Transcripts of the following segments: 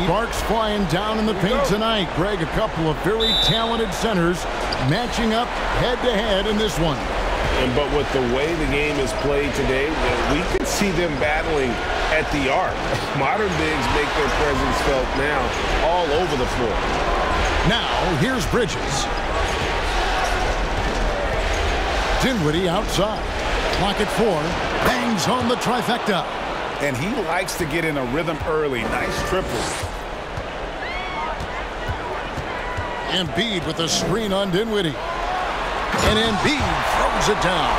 Sparks flying down in the paint tonight. Greg, a couple of very talented centers matching up head-to-head in this one. But with the way the game is played today, we can see them battling at the arc. Modern bigs make their presence felt now all over the floor. Now, here's Bridges. Dinwiddie outside. Clock at 4. Bangs home the trifecta. And he likes to get in a rhythm early. Nice triple. Embiid with a screen on Dinwiddie. And Embiid throws it down.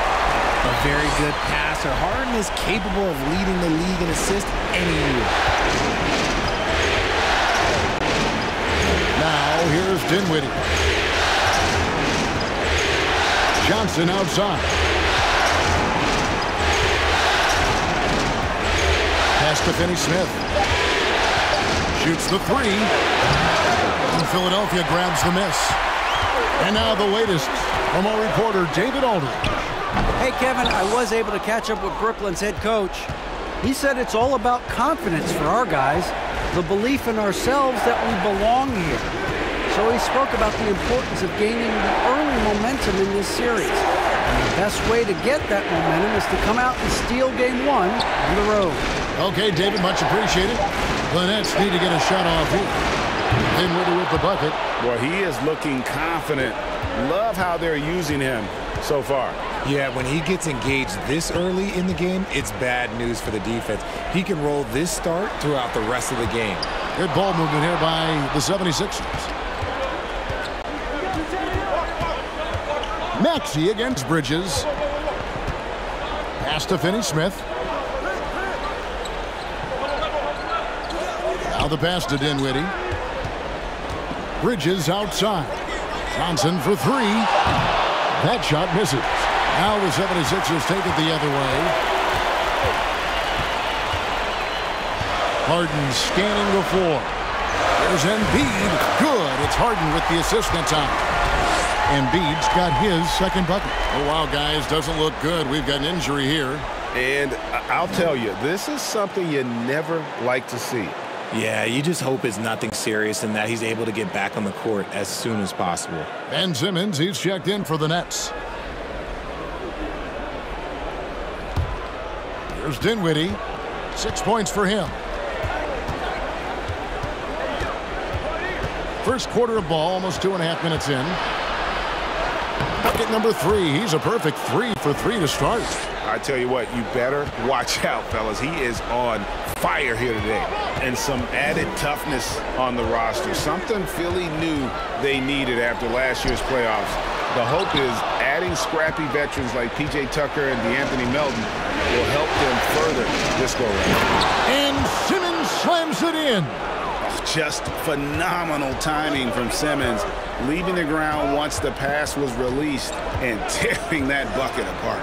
A very good passer. Harden is capable of leading the league in assists any year. Now here's Dinwiddie. Johnson outside. Pass to Finney-Smith. Shoots the 3. And Philadelphia grabs the miss. And now the latest from our reporter, David Aldridge. Hey, Kevin, I was able to catch up with Brooklyn's head coach. He said it's all about confidence for our guys, the belief in ourselves that we belong here. So he spoke about the importance of gaining the early momentum in this series. And the best way to get that momentum is to come out and steal game 1 on the road. Okay, David, much appreciated. The Nets need to get a shot off here. Dinwiddie with the bucket. Well, he is looking confident. Love how they're using him so far. Yeah, when he gets engaged this early in the game, it's bad news for the defense. He can roll this start throughout the rest of the game. Good ball movement here by the 76ers. Maxey against Bridges. Pass to Finney-Smith. Now the pass to Dinwiddie. Bridges outside. Johnson for 3. That shot misses. Now the 76ers take it the other way. Harden scanning the floor. There's Embiid. Good. It's Harden with the assist that time. Embiid's got his second bucket. Oh, wow, guys. Doesn't look good. We've got an injury here. And I'll tell you, this is something you never like to see. Yeah, you just hope it's nothing serious and that he's able to get back on the court as soon as possible. Ben Simmons, he's checked in for the Nets. Here's Dinwiddie. 6 points for him. First quarter of ball, almost 2.5 minutes in. Bucket number 3. He's a perfect 3 for 3 to start. I tell you what, you better watch out, fellas. He is on fire here today. And some added toughness on the roster. Something Philly knew they needed after last year's playoffs. The hope is adding scrappy veterans like P.J. Tucker and DeAnthony Melton will help them further this go-round. And Simmons slams it in. Just phenomenal timing from Simmons, leaving the ground once the pass was released and tearing that bucket apart.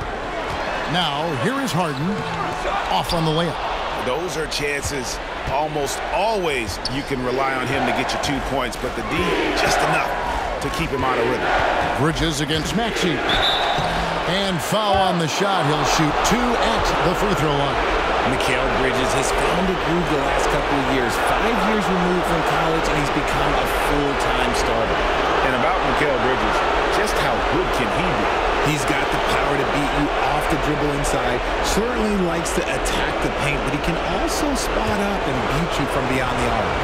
Now, here is Harden, off on the layup. Those are chances almost always you can rely on him to get you 2 points, but the D, just enough to keep him out of rhythm. Bridges against Maxey. And foul on the shot. He'll shoot 2 at the free throw line. Mikal Bridges has found a groove the last couple of years. 5 years removed from college, and he's become a full-time starter. And about Mikal Bridges, just how good can he be? He's got the power to beat you off the dribble inside. Certainly likes to attack the paint, but he can also spot up and beat you from beyond the arc.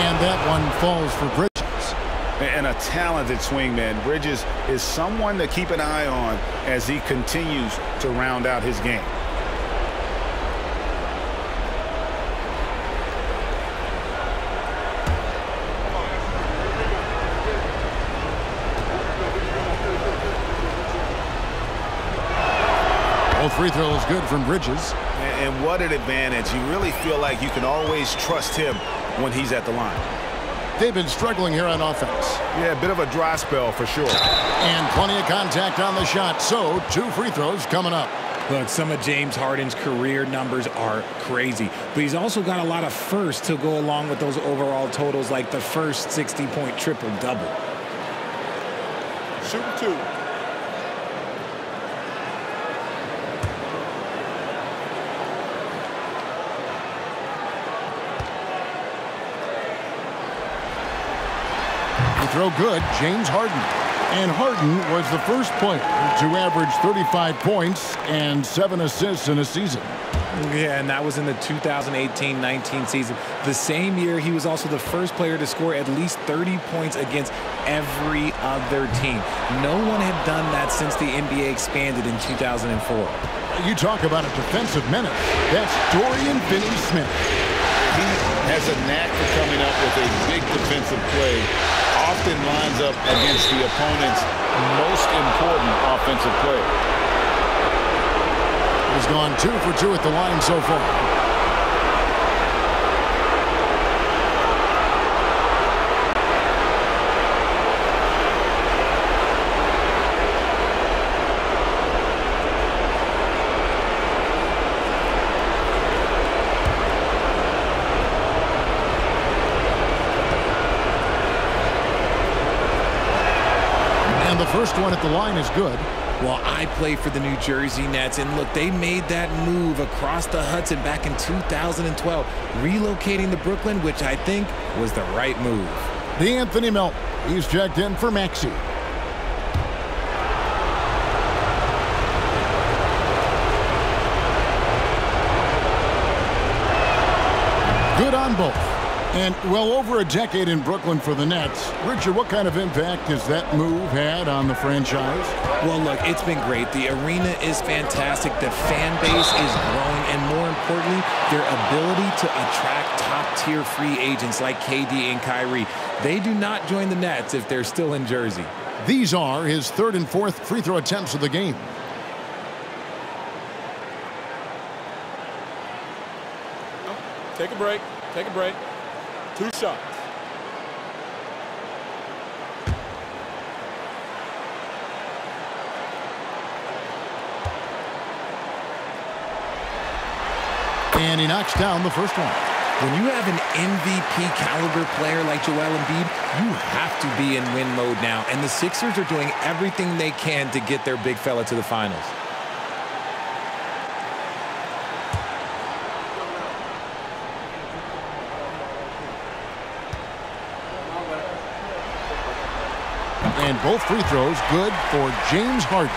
And that one falls for Bridges. And a talented swingman. Bridges is someone to keep an eye on as he continues to round out his game. Both free throws good from Bridges. And what an advantage. You really feel like you can always trust him when he's at the line. They've been struggling here on offense. Yeah, a bit of a dry spell for sure. And plenty of contact on the shot. So 2 free throws coming up. Look, some of James Harden's career numbers are crazy, but he's also got a lot of firsts to go along with those overall totals, like the first 60-point triple-double. Shooting 2. throw good. James Harden. And Harden was the first player to average 35 points and 7 assists in a season. Yeah, and that was in the 2018-19 season. The same year, he was also the first player to score at least 30 points against every other team. No one had done that since the NBA expanded in 2004. You talk about a defensive menace. That's Dorian Finney-Smith. He has a knack for coming up with a big defensive play. Often lines up against the opponent's most important offensive player. He's gone 2 for 2 at the line so far. And the first one at the line is good. Well, I play for the New Jersey Nets, and look, they made that move across the Hudson back in 2012, relocating to Brooklyn, which I think was the right move. Anthony Melton. He's checked in for Maxey. Good on both. And well over a decade in Brooklyn for the Nets. Richard, what kind of impact has that move had on the franchise? Well, look, it's been great. The arena is fantastic. The fan base is growing. And more importantly, their ability to attract top-tier free agents like KD and Kyrie. They do not join the Nets if they're still in Jersey. These are his 3rd and 4th free throw attempts of the game. Take a break. Take a break. 2 shots. And he knocks down the first one. When you have an MVP caliber player like Joel Embiid, you have to be in win mode now. And the Sixers are doing everything they can to get their big fella to the finals. And both free throws good for James Harden.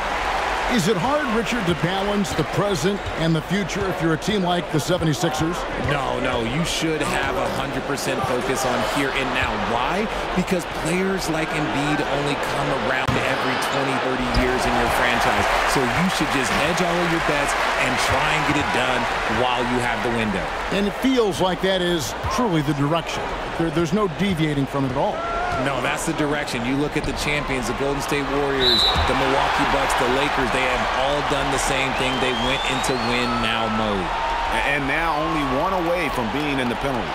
Is it hard, Richard, to balance the present and the future if you're a team like the 76ers? No, you should have 100% focus on here and now. Why? Because players like Embiid only come around every 20, 30 years in your franchise. So you should just hedge all of your bets and try and get it done while you have the window. And it feels like that is truly the direction. There's no deviating from it at all. No, that's the direction. You look at the champions, the Golden State Warriors, the Milwaukee Bucks, the Lakers, they have all done the same thing. They went into win-now mode. And now only one away from being in the penalty.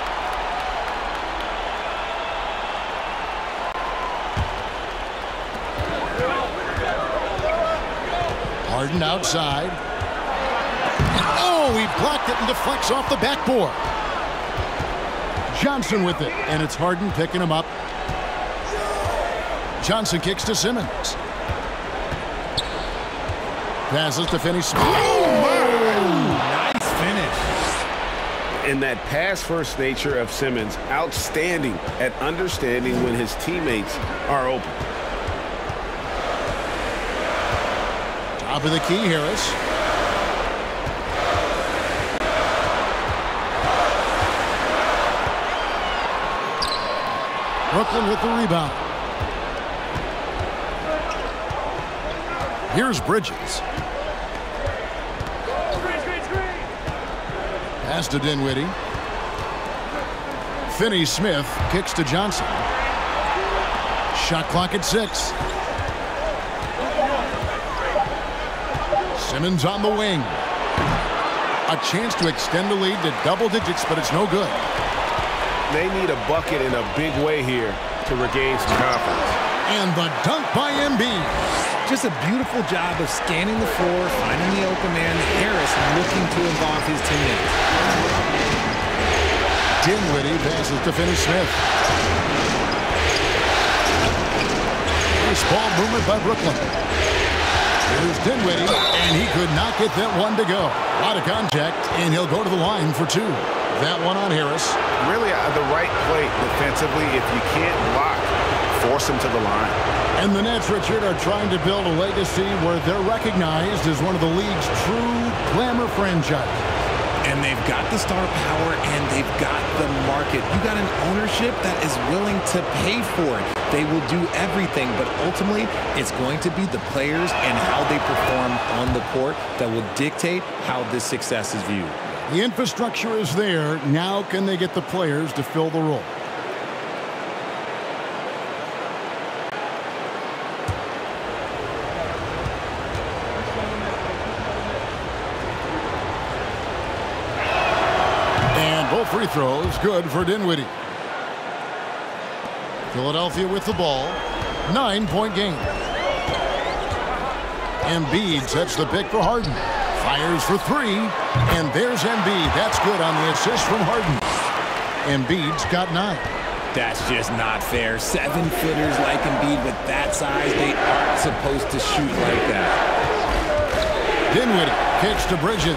Harden outside. Oh, he blocked it and deflects off the backboard. Johnson with it, and it's Harden picking him up. Johnson kicks to Simmons. Passes to Finney-Smith. Oh, nice finish. And that pass-first nature of Simmons, outstanding at understanding when his teammates are open. Top of the key, Harris. Brooklyn with the rebound. Here's Bridges. Pass to Dinwiddie. Finney-Smith kicks to Johnson. Shot clock at 6. Simmons on the wing. A chance to extend the lead to double digits, but it's no good. They need a bucket in a big way here to regain some confidence. And the dunk by Embiid. Just a beautiful job of scanning the floor, finding the open man. Harris looking to involve his teammates. Dinwiddie passes to Finney-Smith. Nice ball movement by Brooklyn. Here's Dinwiddie, and he could not get that one to go. Out of contact, and he'll go to the line for 2. That one on Harris. Really the right play defensively if you can't block force him to the line. And the Nets, Richard, are trying to build a legacy where they're recognized as one of the league's true glamour franchises. And they've got the star power and they've got the market. You got an ownership that is willing to pay for it. They will do everything, but ultimately it's going to be the players and how they perform on the court that will dictate how this success is viewed. The infrastructure is there. Now can they get the players to fill the role? Both free throws good for Dinwiddie. Philadelphia with the ball. 9-point game. Embiid sets the pick for Harden. Fires for three. And there's Embiid. That's good on the assist from Harden. Embiid's got 9. That's just not fair. 7-footers like Embiid with that size, they aren't supposed to shoot like that. Dinwiddie kicks to Bridges.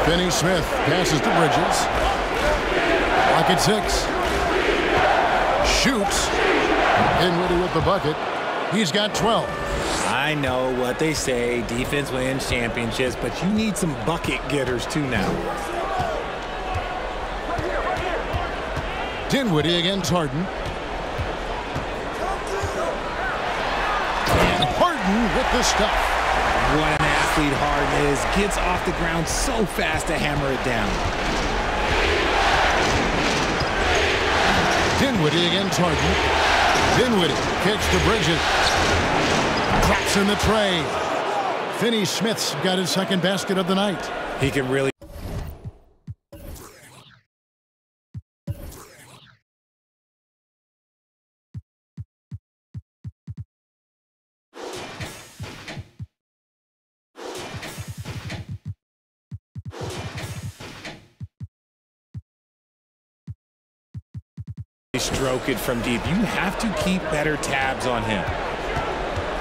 Finney Smith passes to Bridges. Lock at 6. Shoots. Dinwiddie with the bucket. He's got 12. I know what they say, defense wins championships, but you need some bucket getters too now. Dinwiddie against Harden. And Harden with the stuff. What an athlete Harden is. Gets off the ground so fast to hammer it down. Dinwiddie against Harden. Dinwiddie kicks to Bridges. Drops in the tray. Finney Smith's got his second basket of the night. He can really stroke it from deep. You have to keep better tabs on him.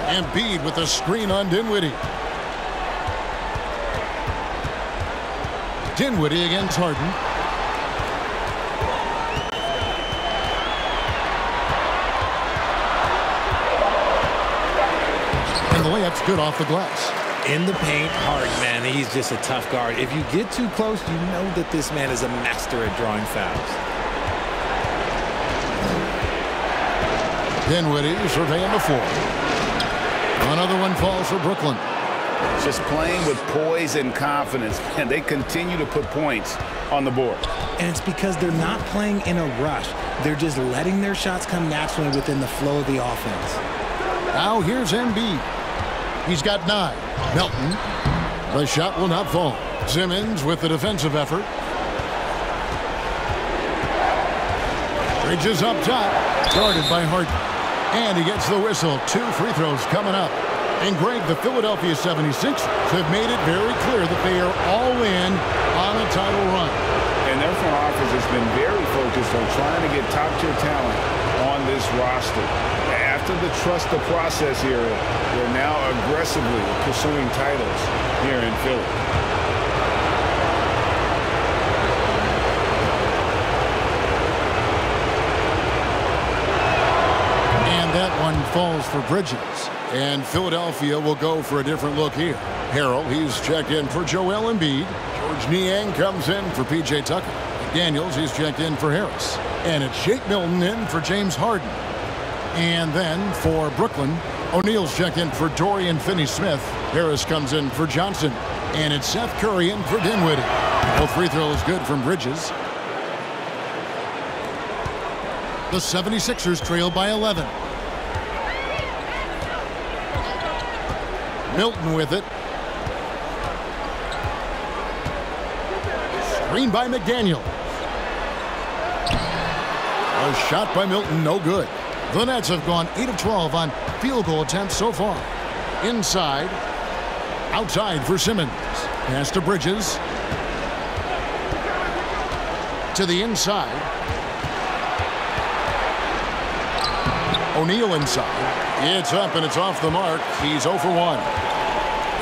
Embiid with a screen on Dinwiddie. Dinwiddie against Harden. And the layup's good off the glass. In the paint, Harden, man, he's just a tough guard. If you get too close, you know that this man is a master at drawing fouls. Dinwiddie surveying the floor. Another one falls for Brooklyn. Just playing with poise and confidence, and they continue to put points on the board. And it's because they're not playing in a rush. They're just letting their shots come naturally within the flow of the offense. Now here's Embiid. He's got 9. Melton. The shot will not fall. Simmons with the defensive effort. Bridges up top. Guarded by Harden. And he gets the whistle. 2 free throws coming up. And Greg, the Philadelphia 76ers have made it very clear that they are all in on a title run. And their front office has been very focused on trying to get top-tier talent on this roster. After the trust the process era, they're now aggressively pursuing titles here in Philly. That one falls for Bridges. And Philadelphia will go for a different look here. Harrell, he's checked in for Joel Embiid. George Niang comes in for P.J. Tucker. Daniels, he's checked in for Harris. And it's Shake Milton in for James Harden. And then for Brooklyn, O'Neal's checked in for Dorian Finney-Smith. Harris comes in for Johnson. And it's Seth Curry in for Dinwiddie. Both free throws good from Bridges. The 76ers trail by 11. Milton with it. Screen by McDaniel. A shot by Milton, no good. The Nets have gone 8 of 12 on field goal attempts so far. Inside. Outside for Simmons. Pass to Bridges. To the inside. O'Neal inside. It's up and it's off the mark. He's 0 for 1.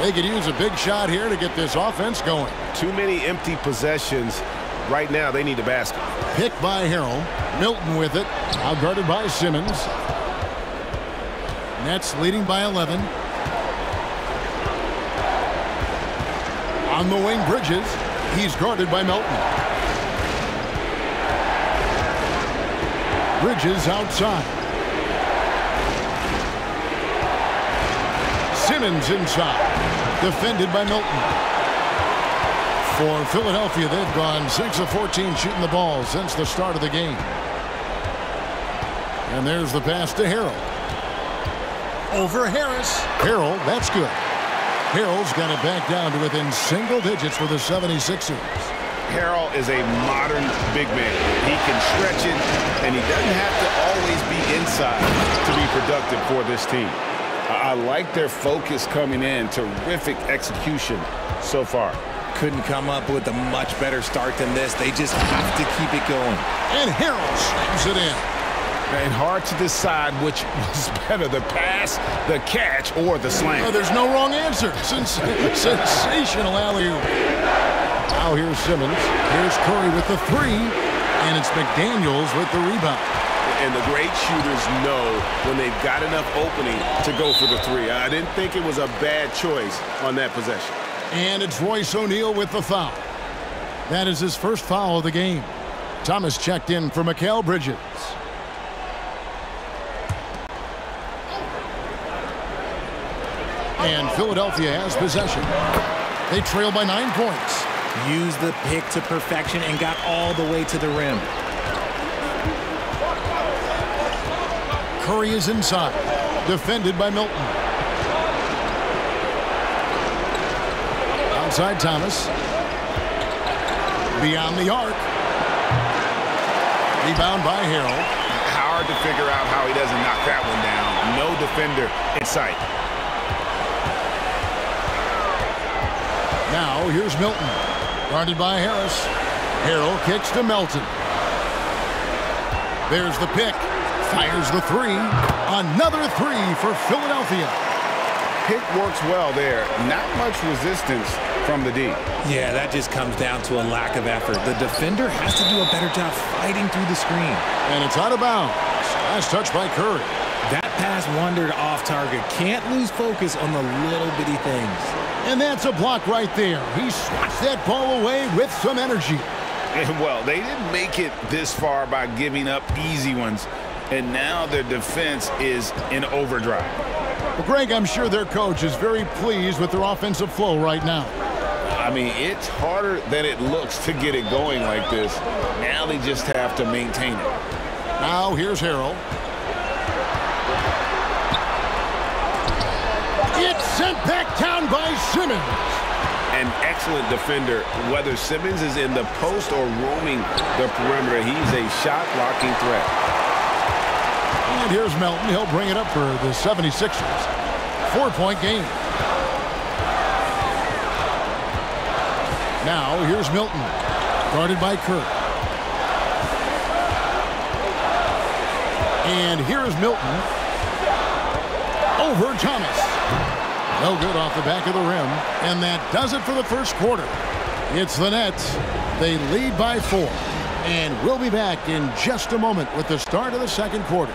They could use a big shot here to get this offense going. Too many empty possessions Right now, they need a basket. Picked by Harrell. Milton with it. Now guarded by Simmons. Nets leading by 11. On the wing, Bridges. He's guarded by Milton. Bridges outside. Simmons inside. Defended by Milton. For Philadelphia, they've gone 6 of 14 shooting the ball since the start of the game. And there's the pass to Harrell. Over Harris. Harrell, that's good. Harrell's got it back down to within single digits for the 76ers. Harrell is a modern big man. He can stretch it, and he doesn't have to always be inside to be productive for this team. I like their focus coming in. Terrific execution so far. Couldn't come up with a much better start than this. They just have to keep it going. And Harrell slams it in. And hard to decide which was better, the pass, the catch, or the slam. Oh, there's no wrong answer. Sensational alley-oop. Now here's Simmons. Here's Curry with the three. And it's McDaniels with the rebound. And the great shooters know when they've got enough opening to go for the three. I didn't think it was a bad choice on that possession. And it's Royce O'Neal with the foul. That is his first foul of the game. Thomas checked in for Mikal Bridges. And Philadelphia has possession. They trail by 9 points. Used the pick to perfection and got all the way to the rim. Curry is inside. Defended by Milton. Outside Thomas. Beyond the arc. Rebound by Harrell. Hard to figure out how he doesn't knock that one down. No defender in sight. Now here's Milton. Guarded by Harris. Harrell kicks to Melton. There's the pick. Fires the three. Another three for Philadelphia. Pick works well there. Not much resistance from the D. Yeah, that just comes down to a lack of effort. The defender has to do a better job fighting through the screen. And it's out of bounds. Nice touch by Curry. That pass wandered off target. Can't lose focus on the little bitty things. And that's a block right there. He swats that ball away with some energy. And well, they didn't make it this far by giving up easy ones. And now their defense is in overdrive. Well, Greg, I'm sure their coach is very pleased with their offensive flow right now. I mean, it's harder than it looks to get it going like this. Now they just have to maintain it. Now here's Harrell. It's sent back down by Simmons. An excellent defender. Whether Simmons is in the post or roaming the perimeter, he's a shot-blocking threat. And here's Melton. He'll bring it up for the 76ers. 4-point game. Now here's Milton. Guarded by Kirk. And here's Milton. Over Thomas. No good off the back of the rim. And that does it for the first quarter. It's the Nets. They lead by 4. And we'll be back in just a moment with the start of the second quarter.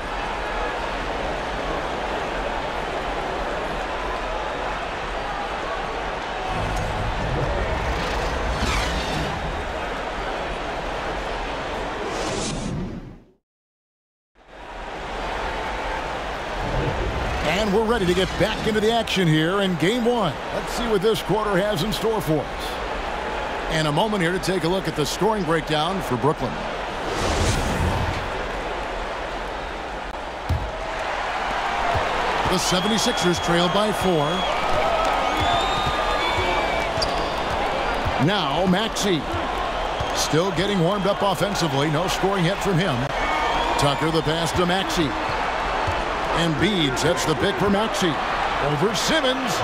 And we're ready to get back into the action here in game 1. Let's see what this quarter has in store for us. And a moment here to take a look at the scoring breakdown for Brooklyn. The 76ers trail by 4. Now Maxey. Still getting warmed up offensively. No scoring yet from him. Tucker the pass to Maxey. Embiid sets the pick for Maxey. Over Simmons.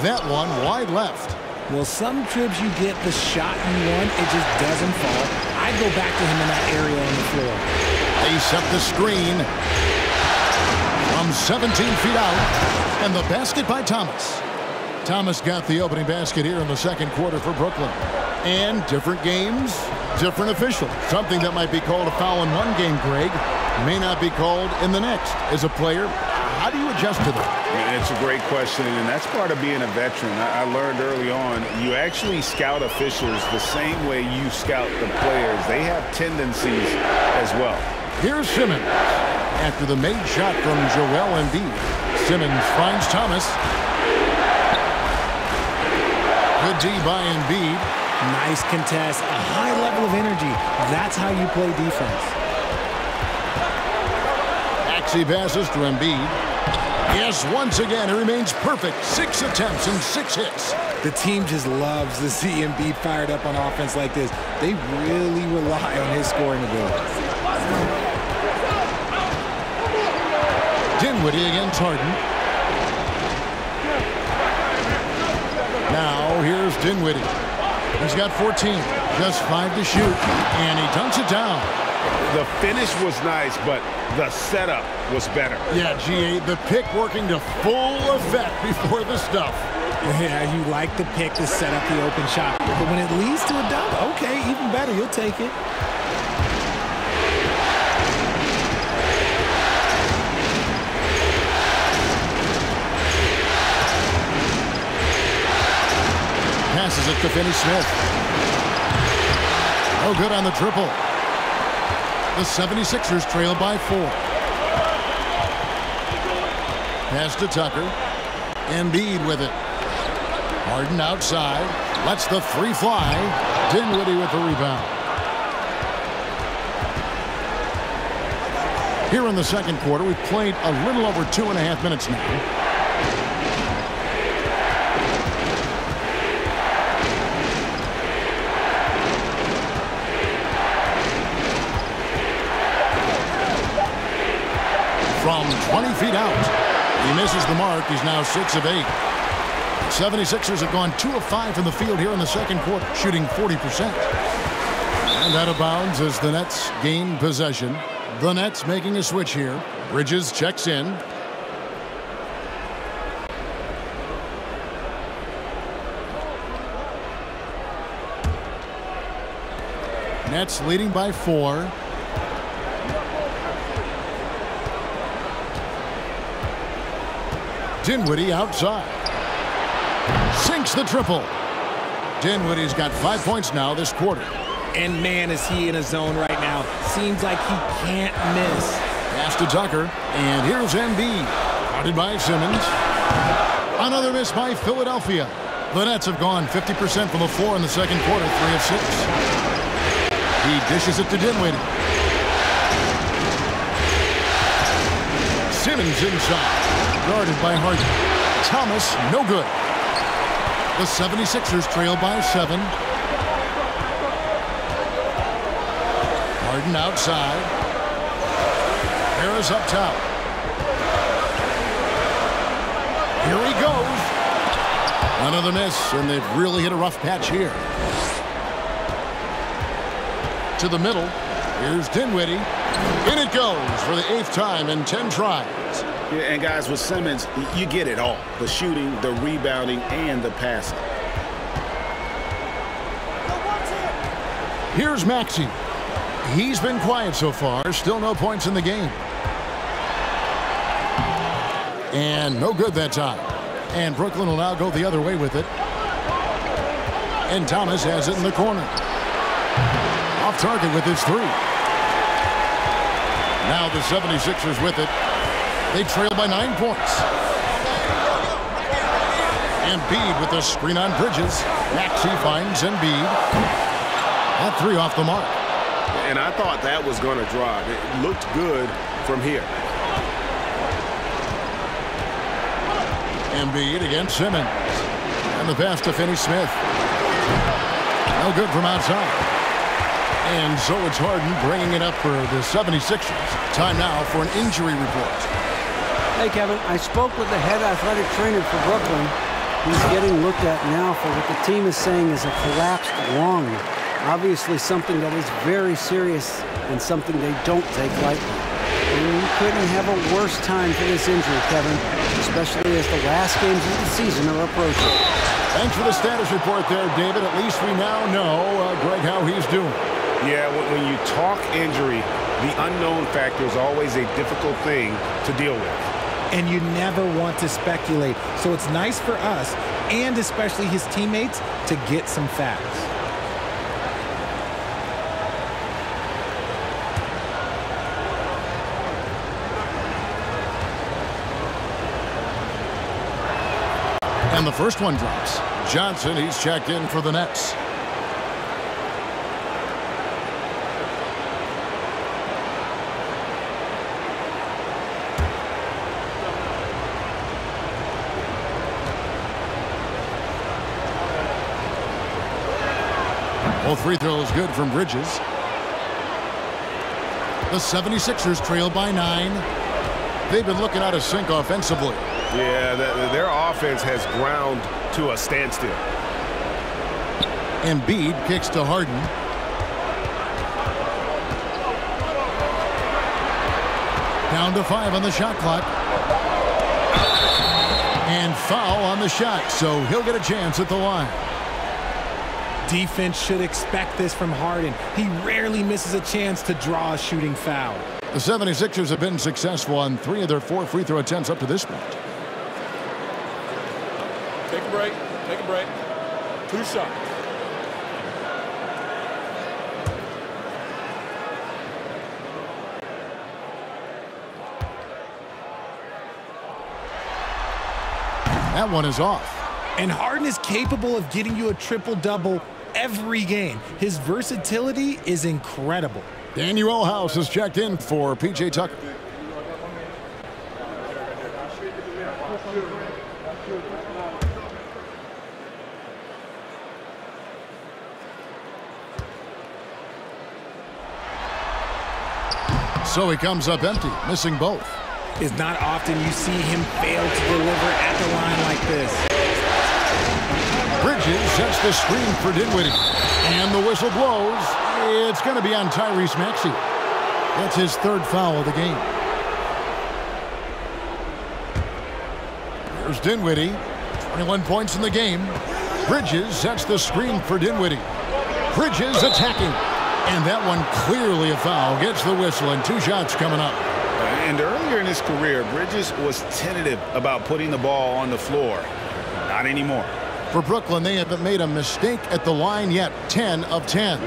That one wide left. Well, some trips you get the shot you want, it just doesn't fall. I'd go back to him in that area on the floor. They set the screen from 17 feet out. And the basket by Thomas. Thomas got the opening basket here in the second quarter for Brooklyn. And different games, different official. Something that might be called a foul in one game, Greg, may not be called in the next. As a player, how do you adjust to that? Yeah, it's a great question, and that's part of being a veteran. I learned early on, you actually scout officials the same way you scout the players. They have tendencies as well. Here's Simmons. After the made shot from Joel Embiid, Simmons finds Thomas. Good D by Embiid. Nice contest, a high level of energy. That's how you play defense. Maxey passes to Embiid. Yes, once again, he remains perfect. 6 attempts and 6 hits. The team just loves to see Embiid fired up on offense like this. They really rely on his scoring ability. Dinwiddie against Harden. Now, here's Dinwiddie. He's got 14, just 5 to shoot, and he dunks it down. The finish was nice, but the setup was better. Yeah, GA, the pick working to full effect before the stuff. Yeah, you like the pick to set up the open shot. But when it leads to a dunk, okay, even better, you'll take it. Passes it to Finney-Smith. No good on the triple. The 76ers trail by 4. Pass to Tucker. Embiid with it. Harden outside. Lets the 3 fly. Dinwiddie with the rebound. Here in the second quarter, we've played a little over 2.5 minutes now. From 20 feet out. He misses the mark. He's now 6 of 8. 76ers have gone 2 of 5 from the field here in the second quarter, shooting 40%. And out of bounds as the Nets gain possession. The Nets making a switch here. Bridges checks in. Nets leading by 4. Dinwiddie outside. Sinks the triple. Dinwiddie's got 5 points now this quarter. And man, is he in a zone right now. Seems like he can't miss. Pass to Tucker. And here's Embiid. Guarded by Simmons. Another miss by Philadelphia. The Nets have gone 50% from the floor in the second quarter, 3 of 6. He dishes it to Dinwiddie. Simmons inside. Guarded by Harden. Thomas, no good. The 76ers trail by 7. Harden outside. Harris up top. Here he goes. Another miss, and they've really hit a rough patch here. To the middle. Here's Dinwiddie. In it goes for the 8th time in 10 tries. Yeah, and guys, with Simmons, you get it all. The shooting, the rebounding, and the passing. Here's Maxey. He's been quiet so far. Still no points in the game. And no good that time. And Brooklyn will now go the other way with it. And Thomas has it in the corner. Off target with his 3. Now the 76ers with it. They trail by 9 points. Embiid with a screen on Bridges. Maxey finds Embiid. That 3 off the mark. And I thought that was going to drop. It looked good from here. Embiid against Simmons. And the pass to Finney-Smith. No good from outside. And so it's Harden bringing it up for the 76ers. Time now for an injury report. Hey, Kevin, I spoke with the head athletic trainer for Brooklyn. He's getting looked at now for what the team is saying is a collapsed lung. Obviously something that is very serious and something they don't take lightly. And you couldn't have a worse time for this injury, Kevin, especially as the last games of the season are approaching. Thanks for the status report there, David. At least we now know, Greg, how he's doing. Yeah, when you talk injury, the unknown factor is always a difficult thing to deal with. And you never want to speculate. So it's nice for us, and especially his teammates, to get some facts. And the first one drops. Johnson, he's checked in for the Nets. Both free throws good from Bridges. The 76ers trail by 9. They've been looking out of sync offensively. Yeah, their offense has ground to a standstill. Embiid kicks to Harden. Down to 5 on the shot clock. And foul on the shot, so he'll get a chance at the line. Defense should expect this from Harden. He rarely misses a chance to draw a shooting foul. The 76ers have been successful on 3 of their 4 free throw attempts up to this point. Take a break. Take a break. 2 shots. That one is off. And Harden is capable of getting you a triple-double every game. His versatility is incredible. Daniel House has checked in for P.J. Tucker. So he comes up empty, missing both. It's not often you see him fail to deliver at the line like this. Bridges sets the screen for Dinwiddie. And the whistle blows. It's going to be on Tyrese Maxey. That's his 3rd foul of the game. Here's Dinwiddie. 21 points in the game. Bridges sets the screen for Dinwiddie. Bridges attacking. And that one clearly a foul. Gets the whistle and 2 shots coming up. And earlier in his career, Bridges was tentative about putting the ball on the floor. Not anymore. For Brooklyn, they haven't made a mistake at the line yet. 10 of 10.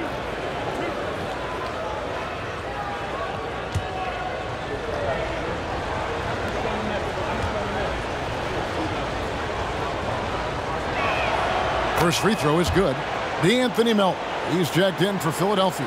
First free throw is good. D'Anthony Melton. He's checked in for Philadelphia.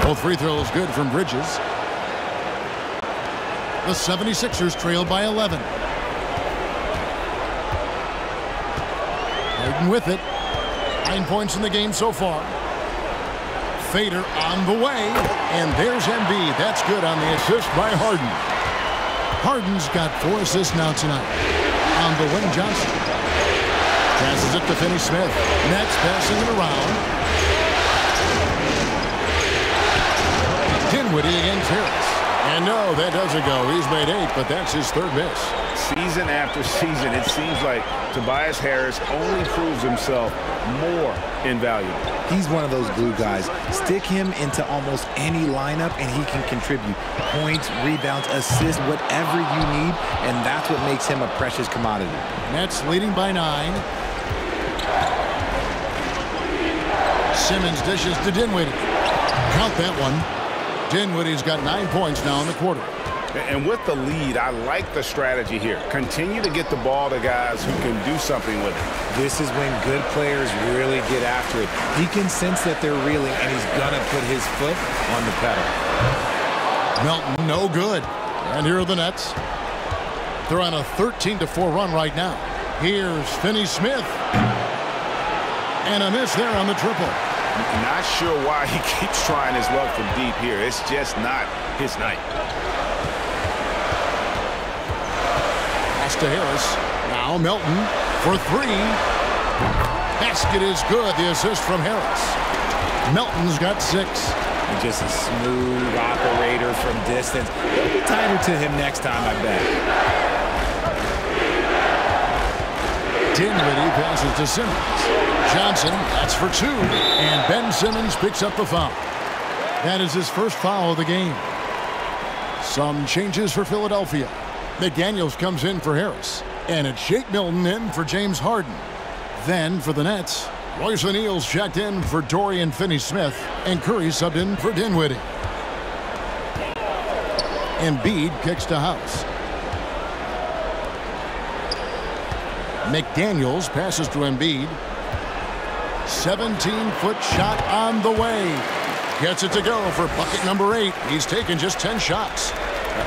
Both free throws good from Bridges. The 76ers trail by 11. Harden with it. 9 points in the game so far. Fader on the way. And there's Embiid. That's good on the assist by Harden. Harden's got 4 assists now tonight. On the wing, Johnson. Passes it to Finney-Smith. Nets passing it around. Dinwiddie against Harris. And no, that doesn't go. He's made 8, but that's his 3rd miss. Season after season, it seems like Tobias Harris only proves himself more invaluable. He's one of those glue guys. Stick him into almost any lineup and he can contribute. Points, rebounds, assists, whatever you need, and that's what makes him a precious commodity. Nets leading by 9. Simmons dishes to Dinwiddie. Count that one. Dinwiddie's got 9 points now in the quarter. And with the lead, I like the strategy here. Continue to get the ball to guys who can do something with it. This is when good players really get after it. He can sense that they're reeling, and he's going to put his foot on the pedal. Melton, no good. And here are the Nets. They're on a 13-4 run right now. Here's Finney-Smith. And a miss there on the triple. Not sure why he keeps trying his luck from deep here. It's just not his night. Pass to Harris. Now Melton for 3. Basket is good. The assist from Harris. Melton's got 6. And just a smooth operator from distance. They'll be tighter to him next time, I bet. Dinwiddie passes to Simmons. Johnson, that's for 2. And Ben Simmons picks up the foul. That is his first foul of the game. Some changes for Philadelphia. McDaniels comes in for Harris. And it's Shake Milton in for James Harden. Then for the Nets, Royce O'Neal's checked in for Dorian Finney-Smith. And Curry subbed in for Dinwiddie. Embiid kicks to House. McDaniels passes to Embiid. 17-foot shot on the way. Gets it to go for bucket number 8. He's taken just 10 shots.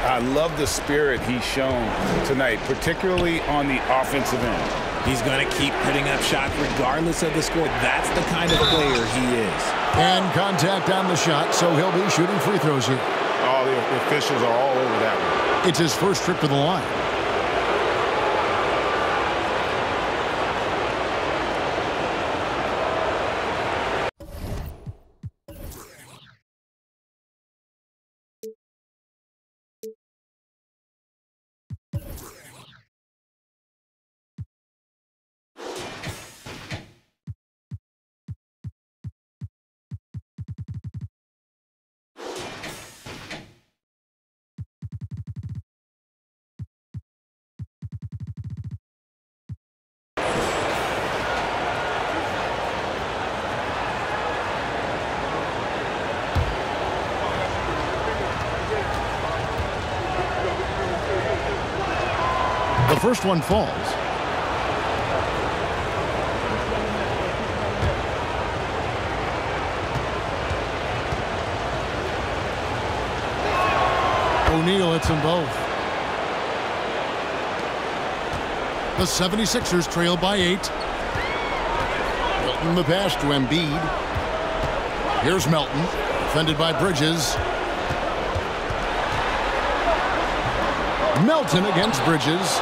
I love the spirit he's shown tonight, particularly on the offensive end. He's going to keep putting up shots regardless of the score. That's the kind of player he is. And contact on the shot, so he'll be shooting free throws here. Oh, the officials are all over that one. It's his first trip to the line. The first one falls. O'Neal hits them both. The 76ers trail by 8. Milton the pass to Embiid. Here's Melton, defended by Bridges. Melton against Bridges.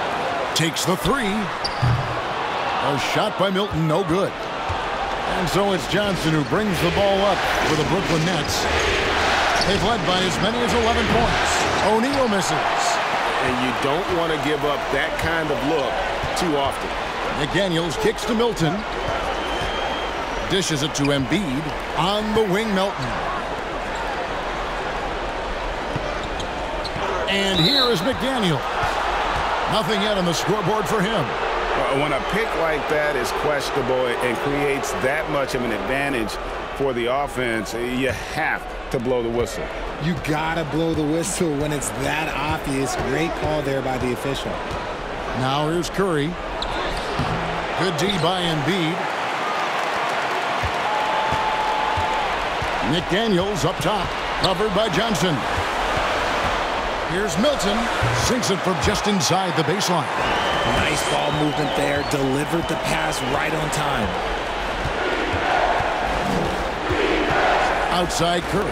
Takes the 3. A shot by Milton, no good. And so it's Johnson who brings the ball up for the Brooklyn Nets. They've led by as many as 11 points. O'Neal misses. And you don't want to give up that kind of look too often. McDaniels kicks to Milton. Dishes it to Embiid. On the wing, Milton. And here is McDaniels. Nothing yet on the scoreboard for him. When a pick like that is questionable and creates that much of an advantage for the offense, you have to blow the whistle. You gotta blow the whistle when it's that obvious. Great call there by the official. Now here's Curry. Good D by Embiid. McDaniels up top, covered by Johnson. Here's Milton, sinks it from just inside the baseline. Nice ball movement there, delivered the pass right on time. Outside Curry.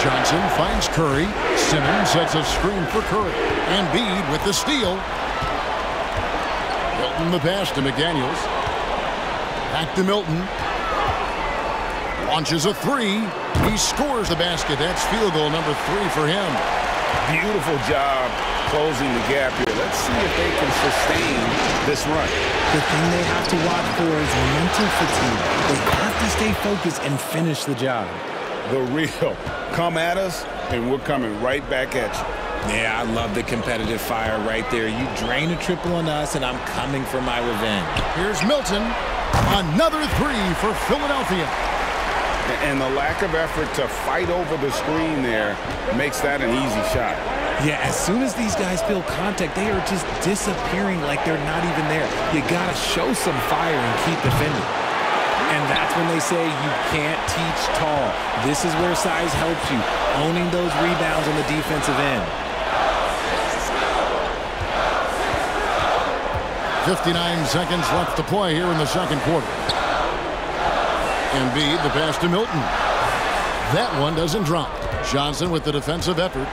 Johnson finds Curry. Simmons sets a screen for Curry. Embiid with the steal. Milton the pass to McDaniels. Back to Milton. Launches a 3. He scores the basket. That's field goal number 3 for him. Beautiful job closing the gap here. Let's see if they can sustain this run. The thing they have to watch for is mental fatigue. They have to stay focused and finish the job. The real come at us, and we're coming right back at you. Yeah, I love the competitive fire right there. You drain a triple on us, and I'm coming for my revenge. Here's Milton. Another 3 for Philadelphia. And the lack of effort to fight over the screen there makes that an easy shot. Yeah, as soon as these guys feel contact, they are just disappearing like they're not even there. You got to show some fire and keep defending. And that's when they say you can't teach tall. This is where size helps you, owning those rebounds on the defensive end. 59 seconds left to play here in the second quarter. Embiid, the pass to Milton. That one doesn't drop. Johnson with the defensive effort.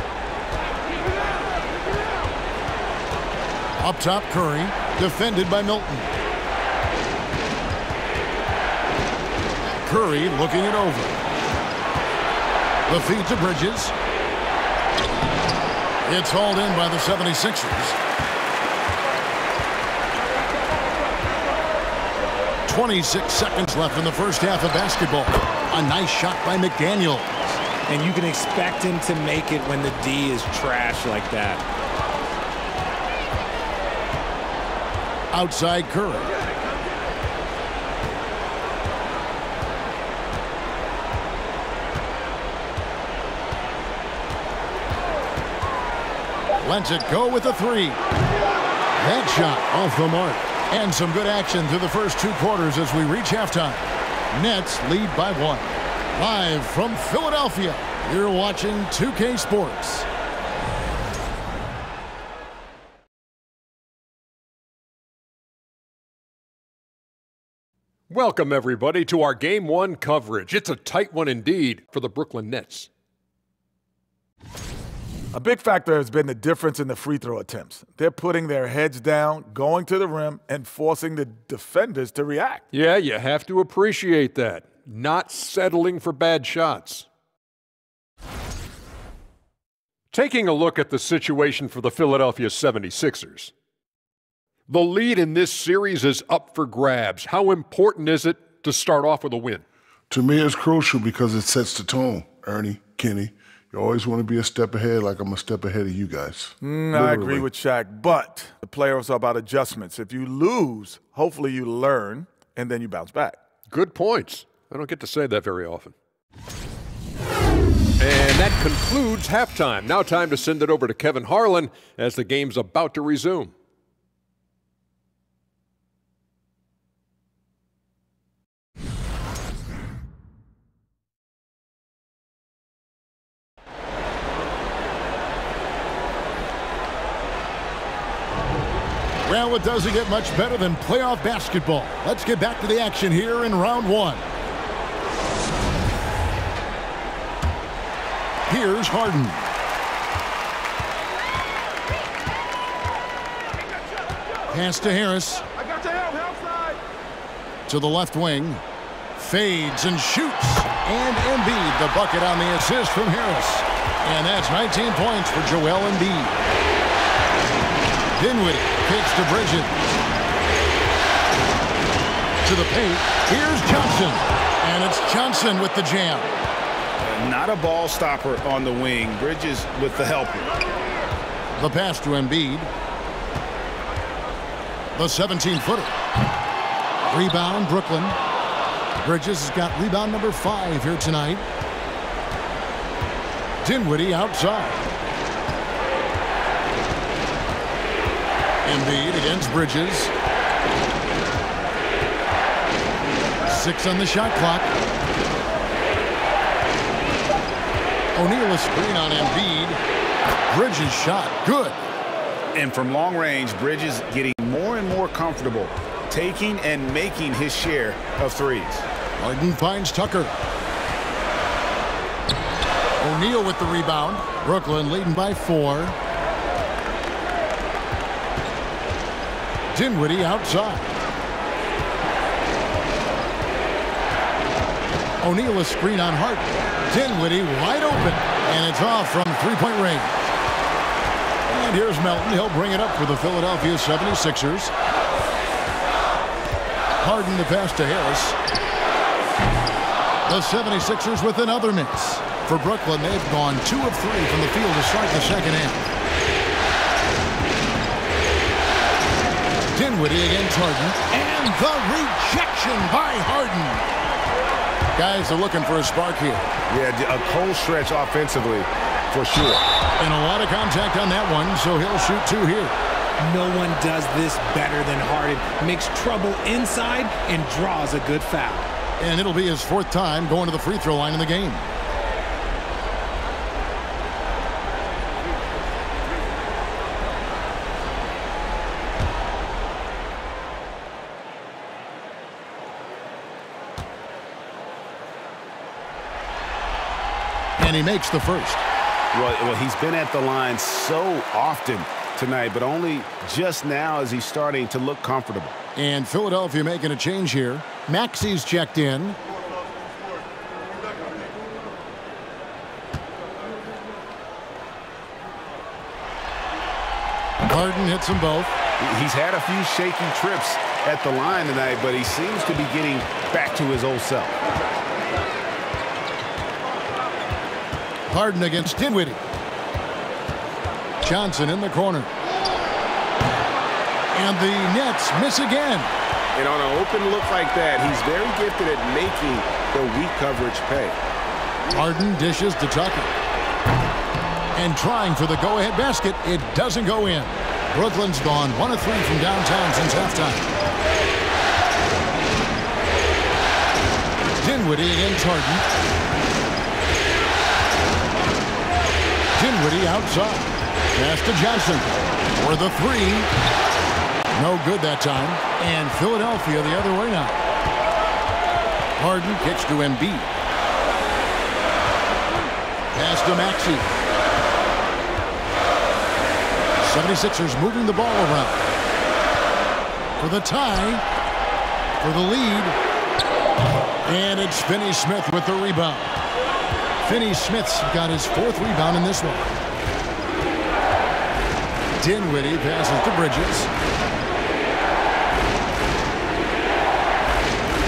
Up top, Curry, defended by Milton. Curry looking it over. The feed to Bridges. It's hauled in by the 76ers. 26 seconds left in the first half of basketball. A nice shot by McDaniels. And you can expect him to make it when the D is trash like that. Outside Curry. Lets it go with a three. That shot off the mark. And some good action through the first 2 quarters as we reach halftime. Nets lead by 1. Live from Philadelphia, you're watching 2K Sports. Welcome, everybody, to our Game 1 coverage. It's a tight one indeed for the Brooklyn Nets. A big factor has been the difference in the free throw attempts. They're putting their heads down, going to the rim, and forcing the defenders to react. Yeah, you have to appreciate that. Not settling for bad shots. Taking a look at the situation for the Philadelphia 76ers. The lead in this series is up for grabs. How important is it to start off with a win? To me, it's crucial because it sets the tone, Ernie, Kenny. You always want to be a step ahead, like I'm a step ahead of you guys. I agree with Shaq, but the playoffs are about adjustments. If you lose, hopefully you learn, and then you bounce back. Good points. I don't get to say that very often. And that concludes halftime. Now time to send it over to Kevin Harlan as the game's about to resume. Well, it doesn't get much better than playoff basketball. Let's get back to the action here in round 1. Here's Harden. Pass to Harris. I got your help side. To the left wing. Fades and shoots. And Embiid, the bucket on the assist from Harris. And that's 19 points for Joel Embiid. Dinwiddie kicks to Bridges. To the paint. Here's Johnson. And it's Johnson with the jam. Not a ball stopper on the wing. Bridges with the helper. The pass to Embiid. The 17-footer. Rebound, Brooklyn. Bridges has got rebound number 5 here tonight. Dinwiddie outside. Embiid against Bridges. 6 on the shot clock. O'Neal a screen on Embiid. Bridges shot. Good. And from long range, Bridges getting more and more comfortable taking and making his share of threes. Harden finds Tucker. O'Neal with the rebound. Brooklyn leading by 4. Dinwiddie outside. O'Neal a screen on Harden. Dinwiddie wide open. And it's off from three-point range. And here's Melton. He'll bring it up for the Philadelphia 76ers. Harden to pass to Harris. The 76ers with another miss. For Brooklyn, they've gone 2 of 3 from the field to start the second half. Dinwiddie against Harden. And the rejection by Harden. Guys are looking for a spark here. Yeah, a cold stretch offensively, for sure. And a lot of contact on that one, so he'll shoot 2 here. No one does this better than Harden. Makes trouble inside and draws a good foul. And it'll be his 4th time going to the free throw line in the game. And he makes the first. Well, he's been at the line so often tonight, but only just now is he starting to look comfortable. And Philadelphia making a change here. Maxi's checked in. Harden hits them both. He's had a few shaky trips at the line tonight, but he seems to be getting back to his old self. Harden against Dinwiddie. Johnson in the corner. And the Nets miss again. And on an open look like that, he's very gifted at making the weak coverage pay. Harden dishes to Tucker. And trying for the go-ahead basket. It doesn't go in. Brooklyn's gone 1 of 3 from downtown since halftime. Dinwiddie against Harden. Dinwiddie outside. Pass to Johnson for the 3. No good that time. And Philadelphia the other way now. Harden kicks to Embiid. Pass to Maxey. 76ers moving the ball around. For the tie. For the lead. And it's Finney-Smith with the rebound. Finney-Smith's got his 4th rebound in this one. Dinwiddie passes to Bridges.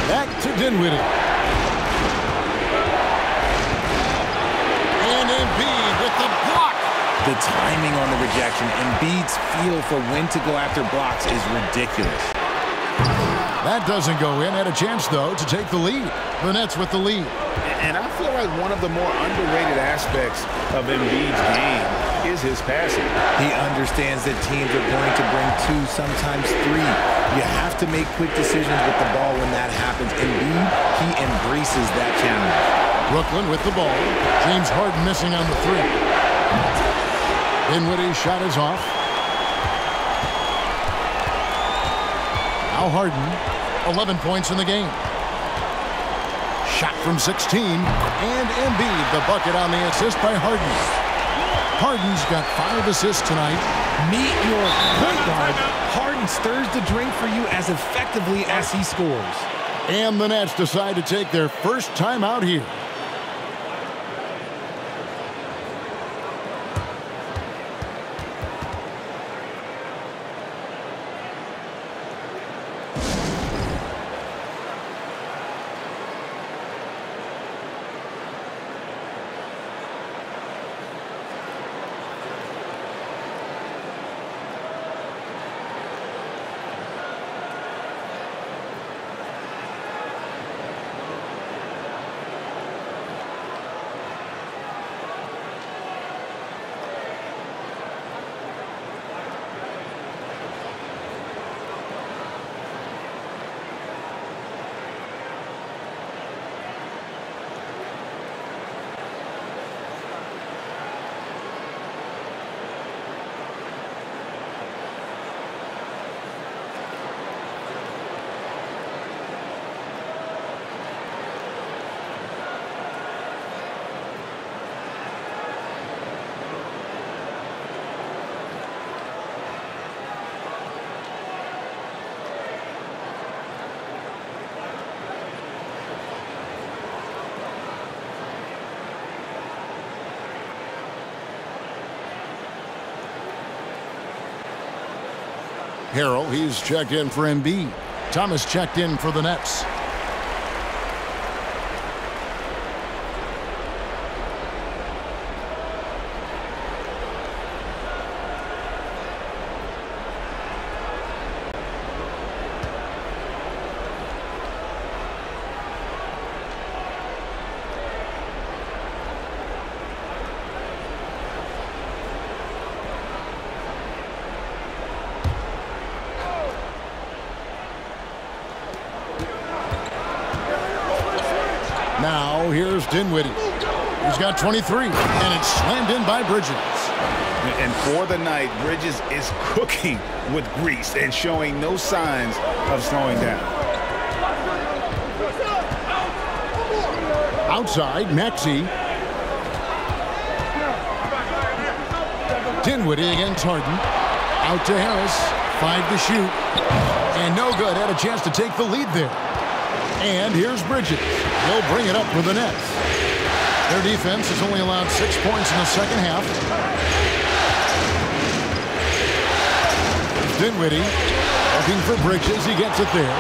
Back to Dinwiddie. And Embiid with the block. The timing on the rejection, Embiid's feel for when to go after blocks is ridiculous. That doesn't go in. Had a chance, though, to take the lead. The Nets with the lead. And I feel like one of the more underrated aspects of Embiid's game is his passing. He understands that teams are going to bring 2, sometimes 3. You have to make quick decisions with the ball when that happens. Embiid, he embraces that challenge. Brooklyn with the ball. James Harden missing on the 3. Dinwiddie's shot is off. Now Harden, 11 points in the game. Shot from 16. And Embiid, the bucket on the assist by Harden. Harden's got 5 assists tonight. Meet your point guard. Harden stirs the drink for you as effectively as he scores. And the Nets decide to take their first time out here. Harrell, he's checked in for Embiid. Thomas checked in for the Nets. Now, here's Dinwiddie. He's got 23, and it's slammed in by Bridges. And for the night, Bridges is cooking with grease and showing no signs of slowing down. Outside, Maxey. Dinwiddie against Harden. Out to Harris. 5 to shoot. And no good. Had a chance to take the lead there. And here's Bridges. He'll bring it up for the Nets. Their defense has only allowed 6 points in the second half. Here's Dinwiddie looking for Bridges. He gets it there.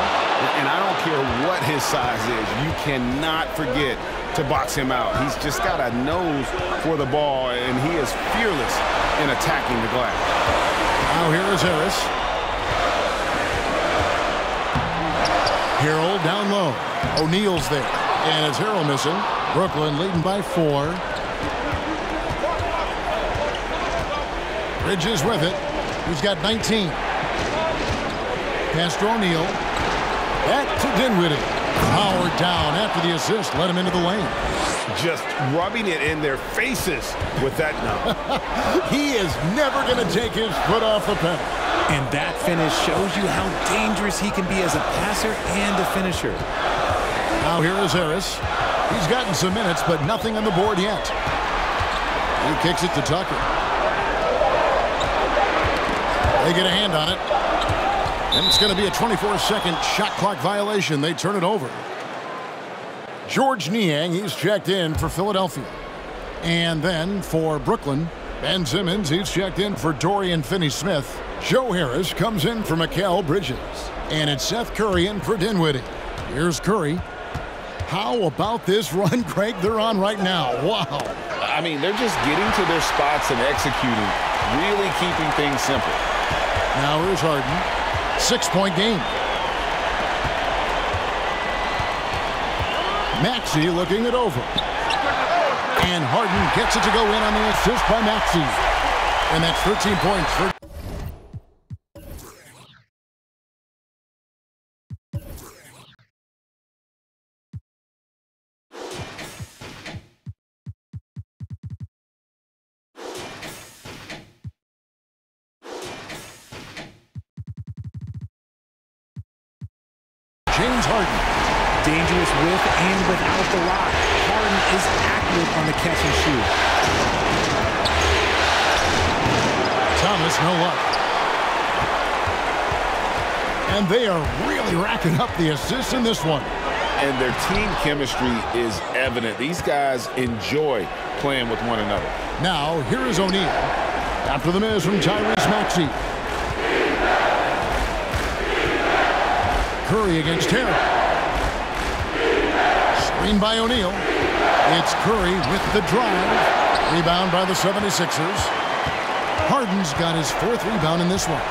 And I don't care what his size is. You cannot forget to box him out. He's just got a nose for the ball, and he is fearless in attacking the glass. Now here is Harris. Harrell down low. O'Neal's there. And it's Harrell missing. Brooklyn leading by 4. Bridges with it. He's got 19. Pass to O'Neal. Back to Dinwiddie. Powered down after the assist. Let him into the lane. Just rubbing it in their faces with that now. He is never going to take his foot off the pedal. And that finish shows you how dangerous he can be as a passer and a finisher. Now here is Harris. He's gotten some minutes, but nothing on the board yet. He kicks it to Tucker. They get a hand on it. And it's going to be a 24-second shot clock violation. They turn it over. George Niang, he's checked in for Philadelphia. And then for Brooklyn, Ben Simmons, he's checked in for Dorian Finney-Smith. Joe Harris comes in for Mikal Bridges. And it's Seth Curry in for Dinwiddie. Here's Curry. How about this run, Craig, they're on right now? Wow. I mean, they're just getting to their spots and executing, really keeping things simple. Now here's Harden. 6-point game. Maxey looking it over. And Harden gets it to go in on the assist by Maxey. And that's 13 points for James Harden. Dangerous with and without the rock. Harden is accurate on the catch and shoot. Thomas, no luck. And they are really racking up the assists in this one. And their team chemistry is evident. These guys enjoy playing with one another. Now, here is O'Neal. After the miss from Tyrese Maxey. Curry against Harrell. Screen by O'Neal. It's Curry with the drive. Rebound by the 76ers. Harden's got his 4th rebound in this one.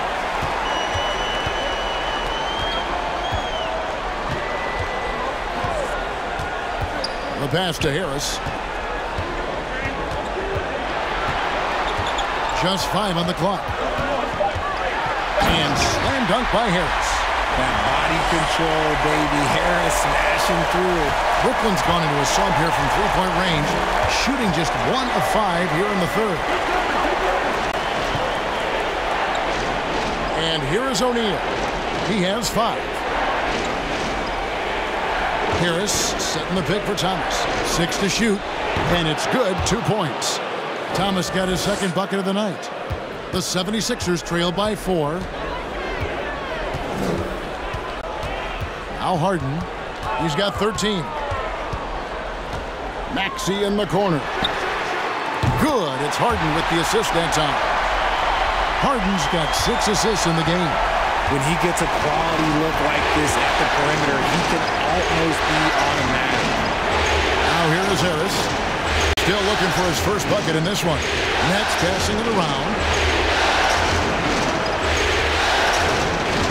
The pass to Harris. Just 5 on the clock. And slam dunk by Harris. That body control, baby. Harris smashing through it. Brooklyn's gone into a slump here from 3-point range, shooting just 1 of 5 here in the 3rd. And here is O'Neal. He has 5. Harris setting the pick for Thomas. 6 to shoot, and it's good. 2 points. Thomas got his 2nd bucket of the night. The 76ers trail by 4. Now Harden. He's got 13. Maxey in the corner. Good. It's Harden with the assist that time. Harden's got 6 assists in the game. When he gets a quality look like this at the perimeter, he can almost be automatic. Now here is Harris. Still looking for his 1st bucket in this one. Nets passing it around.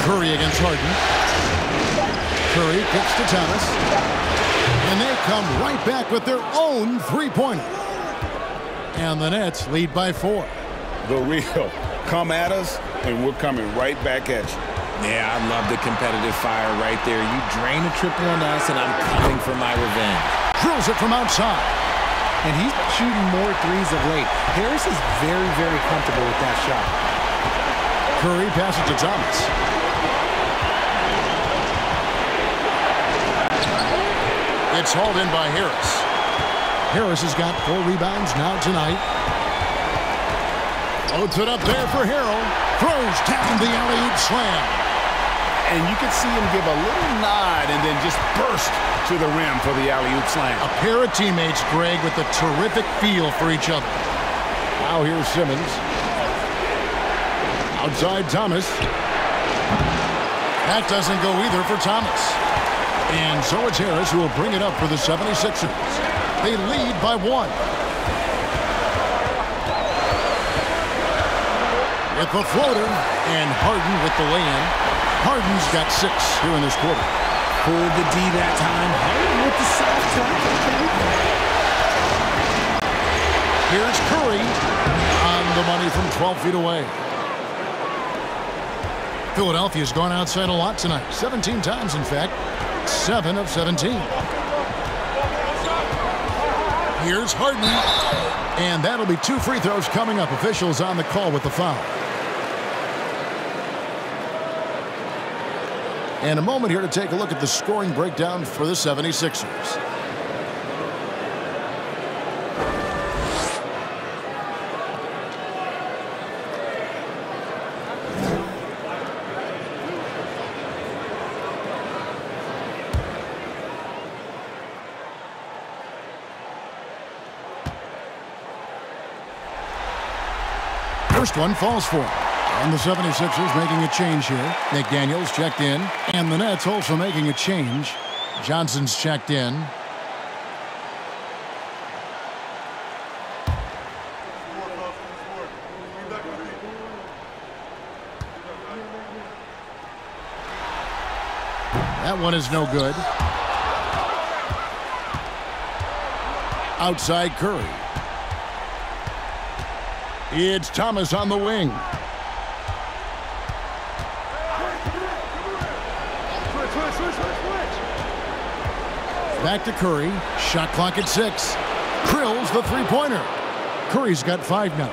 Curry against Harden. Curry kicks to Thomas. And they come right back with their own 3-pointer. And the Nets lead by 4. The real. Come at us, and we're coming right back at you. Yeah, I love the competitive fire right there. You drain a triple on us, and I'm coming for my revenge. Drills it from outside. And he's shooting more threes of late. Harris is very, very comfortable with that shot. Curry passes to Thomas. It's hauled in by Harris. Harris has got 4 rebounds now tonight. Loads it up there for Harrell. Throws down the alley-oop slam. And you could see him give a little nod and then just burst to the rim for the alley-oop slam. A pair of teammates, Greg, with a terrific feel for each other. Now here's Simmons. Outside Thomas. That doesn't go either for Thomas. And so it's Harris who will bring it up for the 76ers. They lead by 1. With the floater, and Harden with the lay-in. Harden's got 6 here in this quarter. Pulled the D that time. Harden with the soft touch. Here's Curry on the money from 12 feet away. Philadelphia's gone outside a lot tonight. 17 times, in fact. 7 of 17. Here's Harden. And that'll be 2 free throws coming up. Officials on the call with the foul. And a moment here to take a look at the scoring breakdown for the 76ers. First one falls for him. And the 76ers making a change here. McDaniels checked in. And the Nets also making a change. Johnson's checked in. That one is no good. Outside Curry. It's Thomas on the wing. Back to Curry. Shot clock at 6. Drills the three-pointer. Curry's got 5 now.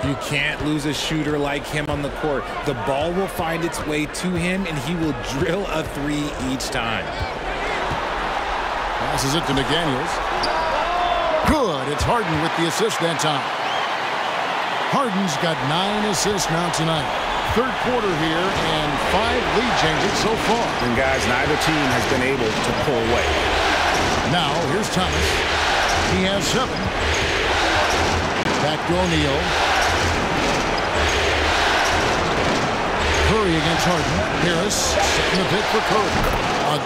You can't lose a shooter like him on the court. The ball will find its way to him, and he will drill a 3 each time. Passes it to McDaniels. Good. It's Harden with the assist that time. Harden's got 9 assists now tonight. Third quarter here and 5 lead changes so far. And guys, neither team has been able to pull away. Now here's Thomas. He has 7. Back to O'Neal. Curry against Harden. Harris setting the pick for Curry.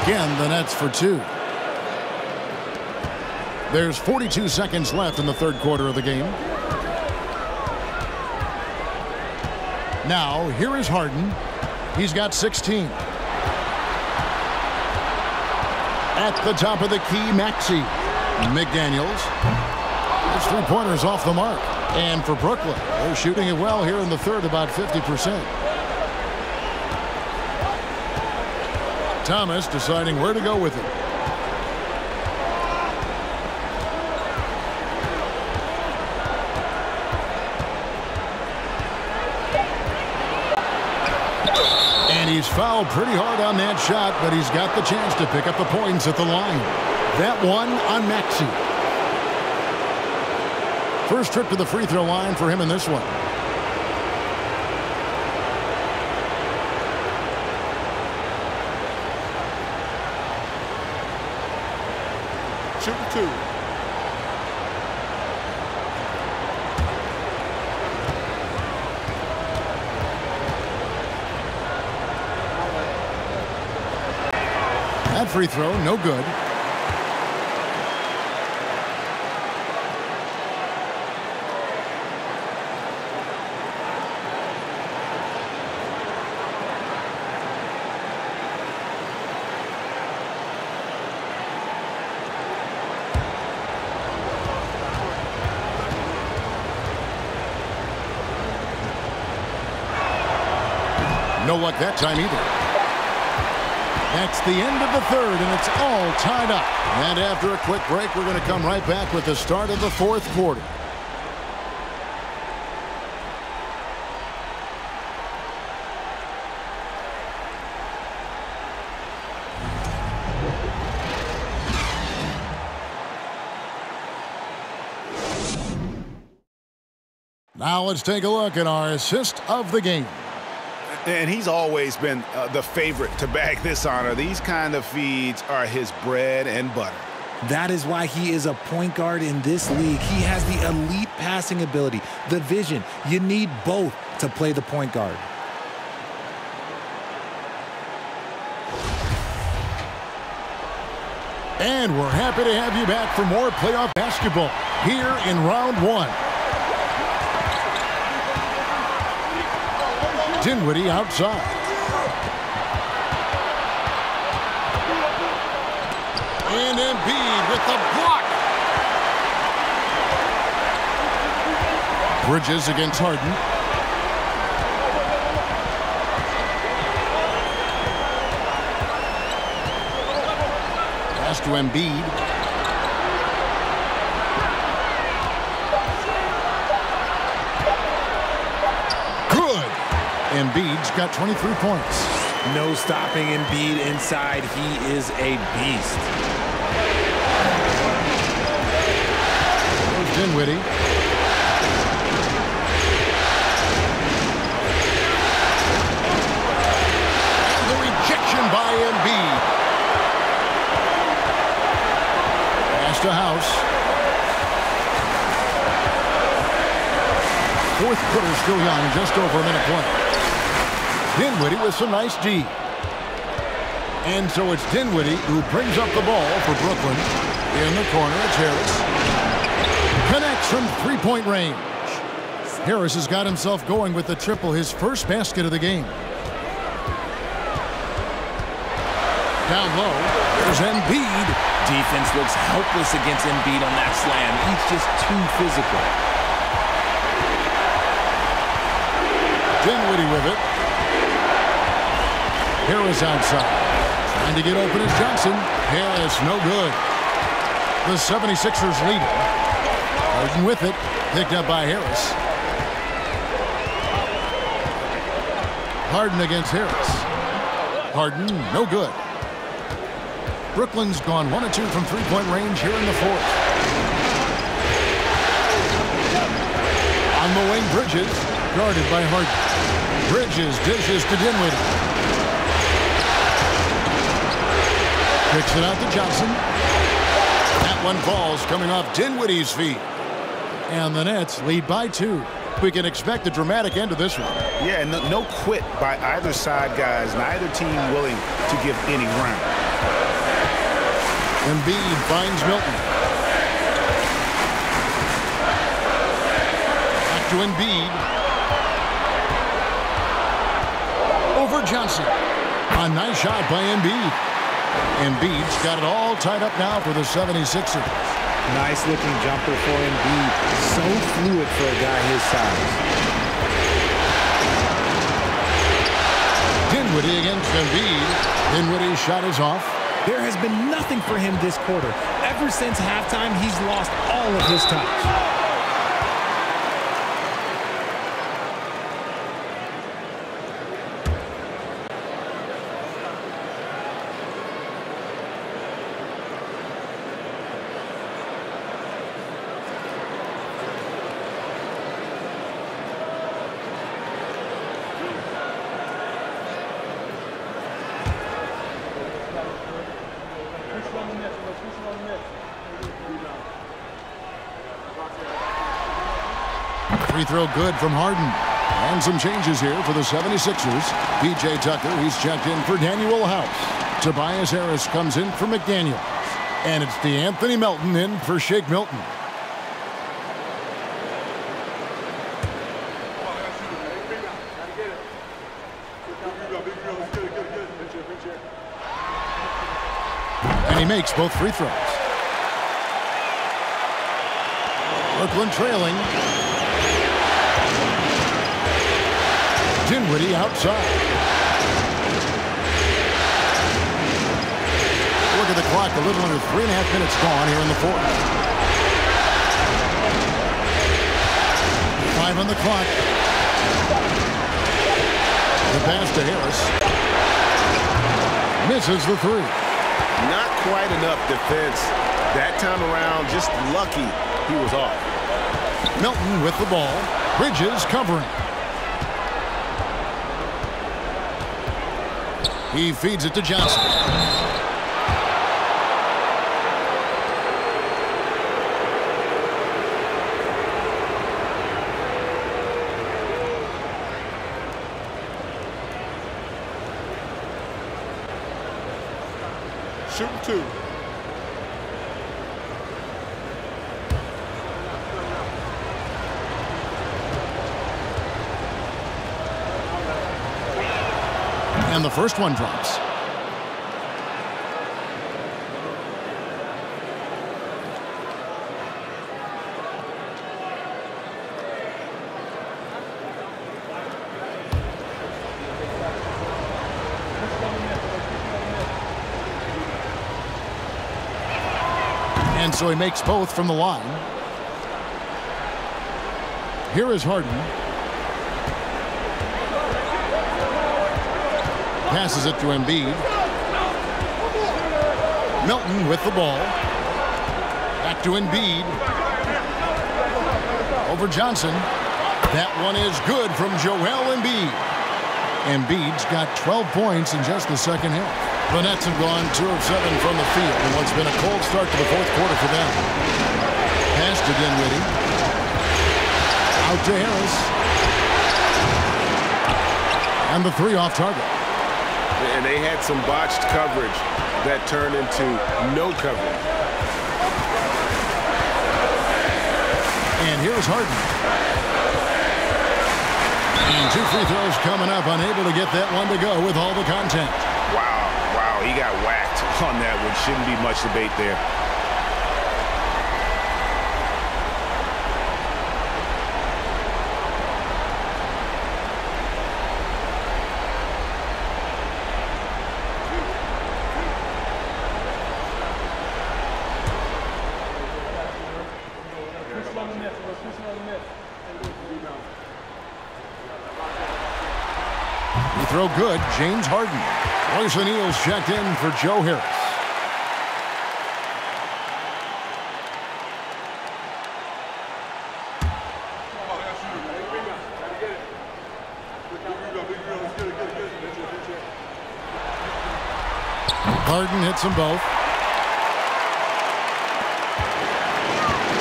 Again, the Nets for 2. There's 42 seconds left in the third quarter of the game. Now, here is Harden. He's got 16. At the top of the key, Maxey. McDaniels. His three-pointer's off the mark. And for Brooklyn, they're shooting it well here in the third, about 50%. Thomas deciding where to go with it. He's fouled pretty hard on that shot, but he's got the chance to pick up the points at the line. That one on Maxey. First trip to the free throw line for him in this one. Shooting 2. That free throw, no good. No luck that time either. That's the end of the third, and it's all tied up. And after a quick break, we're going to come right back with the start of the fourth quarter. Now let's take a look at our assist of the game. And he's always been the favorite to bag this honor. These kind of feeds are his bread and butter. That is why he is a point guard in this league. He has the elite passing ability, the vision. You need both to play the point guard. And we're happy to have you back for more playoff basketball here in round one. Dinwiddie outside. And Embiid with the block. Bridges against Harden. Pass to Embiid. Good. Embiid's got 23 points. No stopping Embiid inside. He is a beast. There's Dinwiddie. The rejection by Embiid. Pass to House. Fourth quarter still young, just over a minute play. Dinwiddie with some nice D. And so it's Dinwiddie who brings up the ball for Brooklyn. In the corner, it's Harris. Connects from three-point range. Harris has got himself going with the triple, his first basket of the game. Down low, there's Embiid. Defense looks helpless against Embiid on that slam. He's just too physical. Dinwiddie with it. Harris outside. Trying to get open is Johnson. Harris, no good. The 76ers lead it. Harden with it. Picked up by Harris. Harden against Harris. Harden, no good. Brooklyn's gone 1 of 2 from three-point range here in the fourth. On the wing, Bridges, guarded by Harden. Bridges dishes to Dinwiddie. Kicks it out to Johnson. That one falls, coming off Dinwiddie's feet. And the Nets lead by 2. We can expect a dramatic end to this one. Yeah, no quit by either side, guys. Neither team willing to give any ground. Embiid finds Milton. Back to Embiid. Over Johnson. A nice shot by Embiid. Embiid's got it all tied up now for the 76ers. Nice looking jumper for Embiid. So fluid for a guy his size. Dinwiddie against Embiid. Dinwiddie's shot is off. There has been nothing for him this quarter. Ever since halftime, he's lost all of his touch. Free throw good from Harden. And some changes here for the 76ers. P.J. Tucker, he's checked in for Daniel House. Tobias Harris comes in for McDaniels. And it's DeAnthony Melton in for Shake Milton. And he makes both free throws. Brooklyn trailing. Dinwiddie outside. Look at the clock, a little under 3.5 minutes gone here in the fourth. 5 on the clock. The pass to Harris. Misses the three. Not quite enough defense. That time around, just lucky he was off. Milton with the ball. Bridges covering. He feeds it to Johnson. Shooting 2. And the first one drops. And so he makes both from the line. Here is Harden. Passes it to Embiid. Melton with the ball. Back to Embiid. Over Johnson. That one is good from Joel Embiid. Embiid's got 12 points in just the second half. The Nets have gone 2 of 7 from the field in what's been a cold start to the fourth quarter for them. Pass to Dinwiddie. Out to Harris. And the 3 off target. And they had some botched coverage that turned into no coverage. And here's Harden. And 2 free throws coming up, unable to get that one to go with all the content. Wow, he got whacked on that one. Shouldn't be much debate there. Throw good, James Harden. Royce O'Neal's checked in for Joe Harris. Harden hits them both.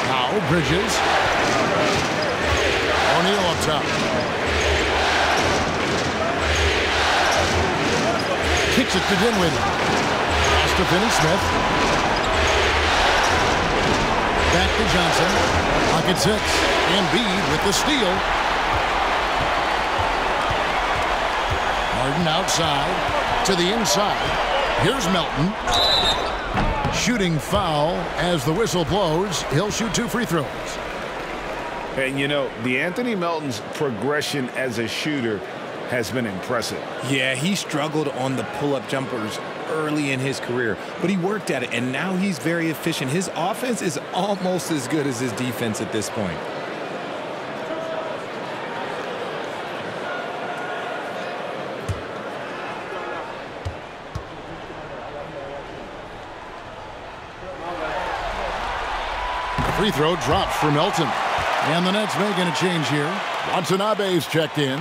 Now Bridges. O'Neal up top. Kicks it to Dinwiddie. Pass to Finney-Smith. Back to Johnson. Pocket 6. Embiid with the steal. Harden outside to the inside. Here's Melton. Shooting foul as the whistle blows. He'll shoot 2 free throws. And you know, Anthony Melton's progression as a shooter has been impressive. Yeah, he struggled on the pull-up jumpers early in his career, but he worked at it, and now he's very efficient. His offense is almost as good as his defense at this point. Free throw drops for Melton. And the Nets making a change here. Watanabe's checked in.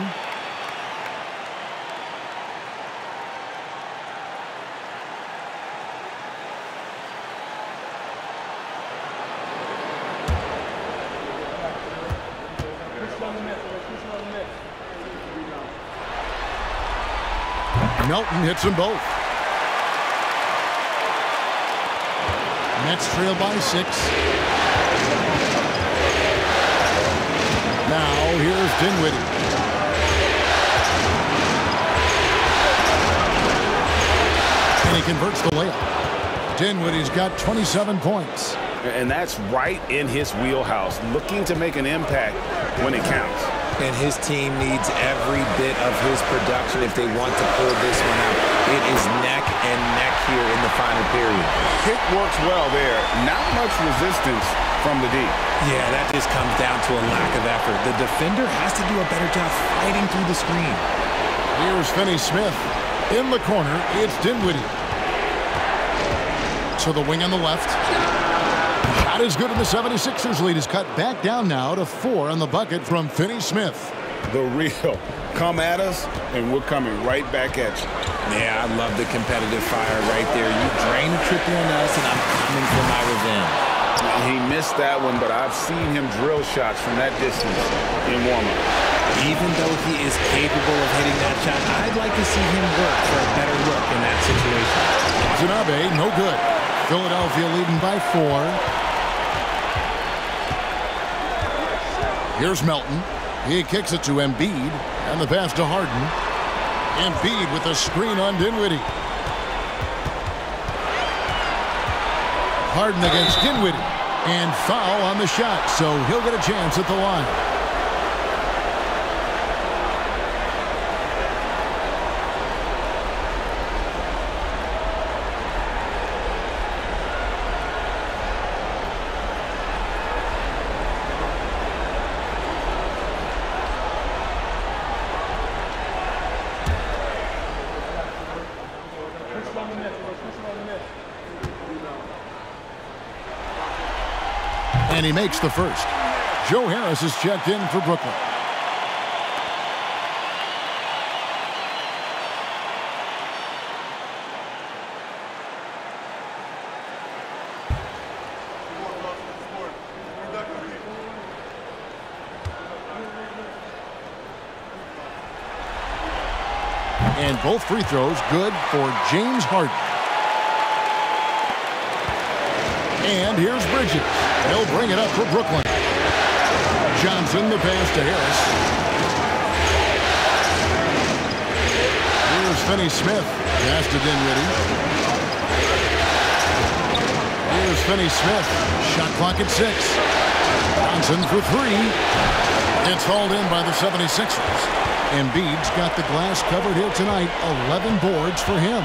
Melton hits them both. Nets trail by 6. Now here's Dinwiddie. And he converts the layup. Dinwiddie's got 27 points. And that's right in his wheelhouse, looking to make an impact when it counts. And his team needs every bit of his production if they want to pull this one out. It is neck and neck here in the final period. Kick works well there. Not much resistance from the D. Yeah, that just comes down to a lack of effort. The defender has to do a better job fighting through the screen. Here's Finney-Smith. In the corner, it's Dinwiddie. To the wing on the left. Shot is good, and the 76ers lead is cut back down now to 4 on the bucket from Finney-Smith. The real. Come at us, and we're coming right back at you. Yeah, I love the competitive fire right there. You drain a triple on us, and I'm coming for my revenge. He missed that one, but I've seen him drill shots from that distance in warm-up. Even though he is capable of hitting that shot, I'd like to see him work for a better look in that situation. Watanabe, no good. Philadelphia leading by 4. Here's Melton. He kicks it to Embiid, and the pass to Harden. Embiid with the screen on Dinwiddie. Harden against Dinwiddie. And foul on the shot, so he'll get a chance at the line. And he makes the first. Joe Harris is checked in for Brooklyn. And both free throws good for James Harden. And here's Bridges. They'll bring it up for Brooklyn. Johnson, the pass to Harris. Here's Finney-Smith. Pass to Dinwiddie. Here's Finney-Smith. Shot clock at 6. Johnson for 3. It's hauled in by the 76ers. Embiid's got the glass covered here tonight. 11 boards for him.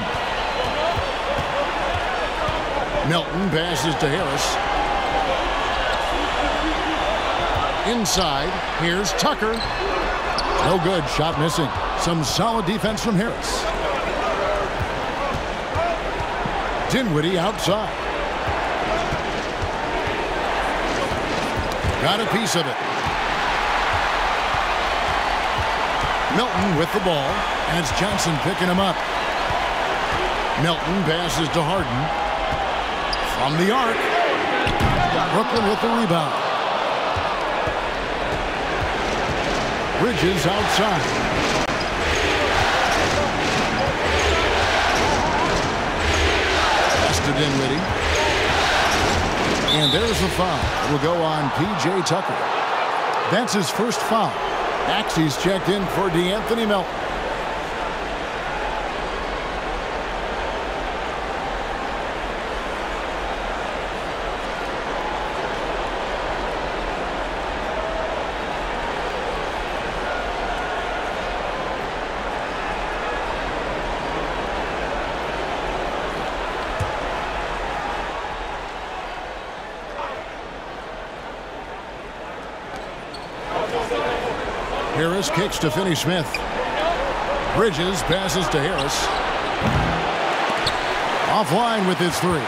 Melton passes to Harris. Inside, here's Tucker. No good, shot missing. Some solid defense from Harris. Dinwiddie outside. Got a piece of it. Melton with the ball, and it's Johnson picking him up. Melton passes to Harden. From the arc. Brooklyn with the rebound. Bridges outside. Pass to Dinwiddie. And there's the foul. It will go on P.J. Tucker. That's his first foul. Maxey's checked in for DeAnthony Melton. Harris kicks to Finney-Smith. Bridges passes to Harris. Offline with his 3.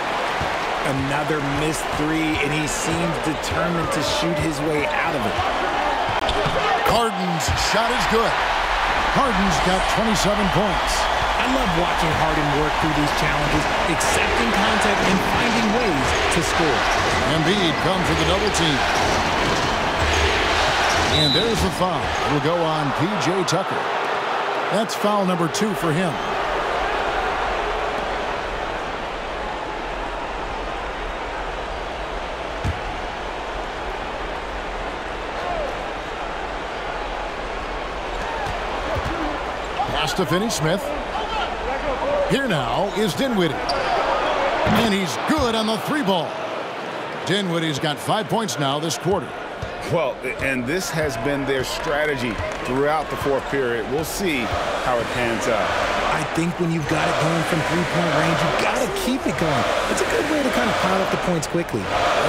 Another missed 3, and he seems determined to shoot his way out of it. Harden's shot is good. Harden's got 27 points. I love watching Harden work through these challenges, accepting contact and finding ways to score. Embiid comes with a double team. And there's the foul. It will go on P.J. Tucker. That's foul number 2 for him. Pass to Finney-Smith. Here now is Dinwiddie. And he's good on the 3-ball. Dinwiddie's got 5 points now this quarter. Well, and this has been their strategy throughout the fourth period. We'll see how it pans out. I think when you've got it going from three-point range, you've got to keep it going. It's a good way to kind of pile up the points quickly.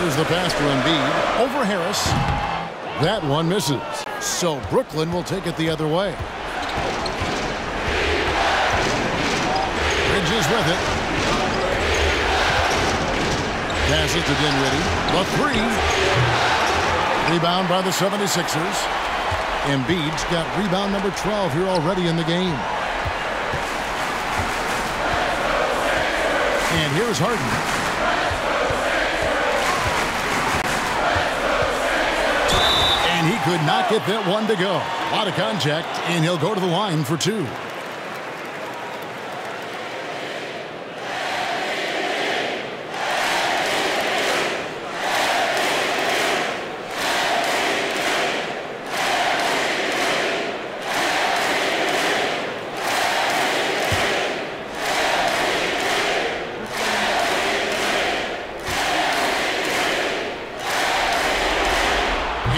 There's the pass for Embiid. Over Harris. That one misses. So Brooklyn will take it the other way. Bridges with it. Passes to Dinwiddie. The 3. Rebound by the 76ers. Embiid's got rebound number 12 here already in the game. And here's Harden. And he could not get that one to go. A lot of contact, and he'll go to the line for 2.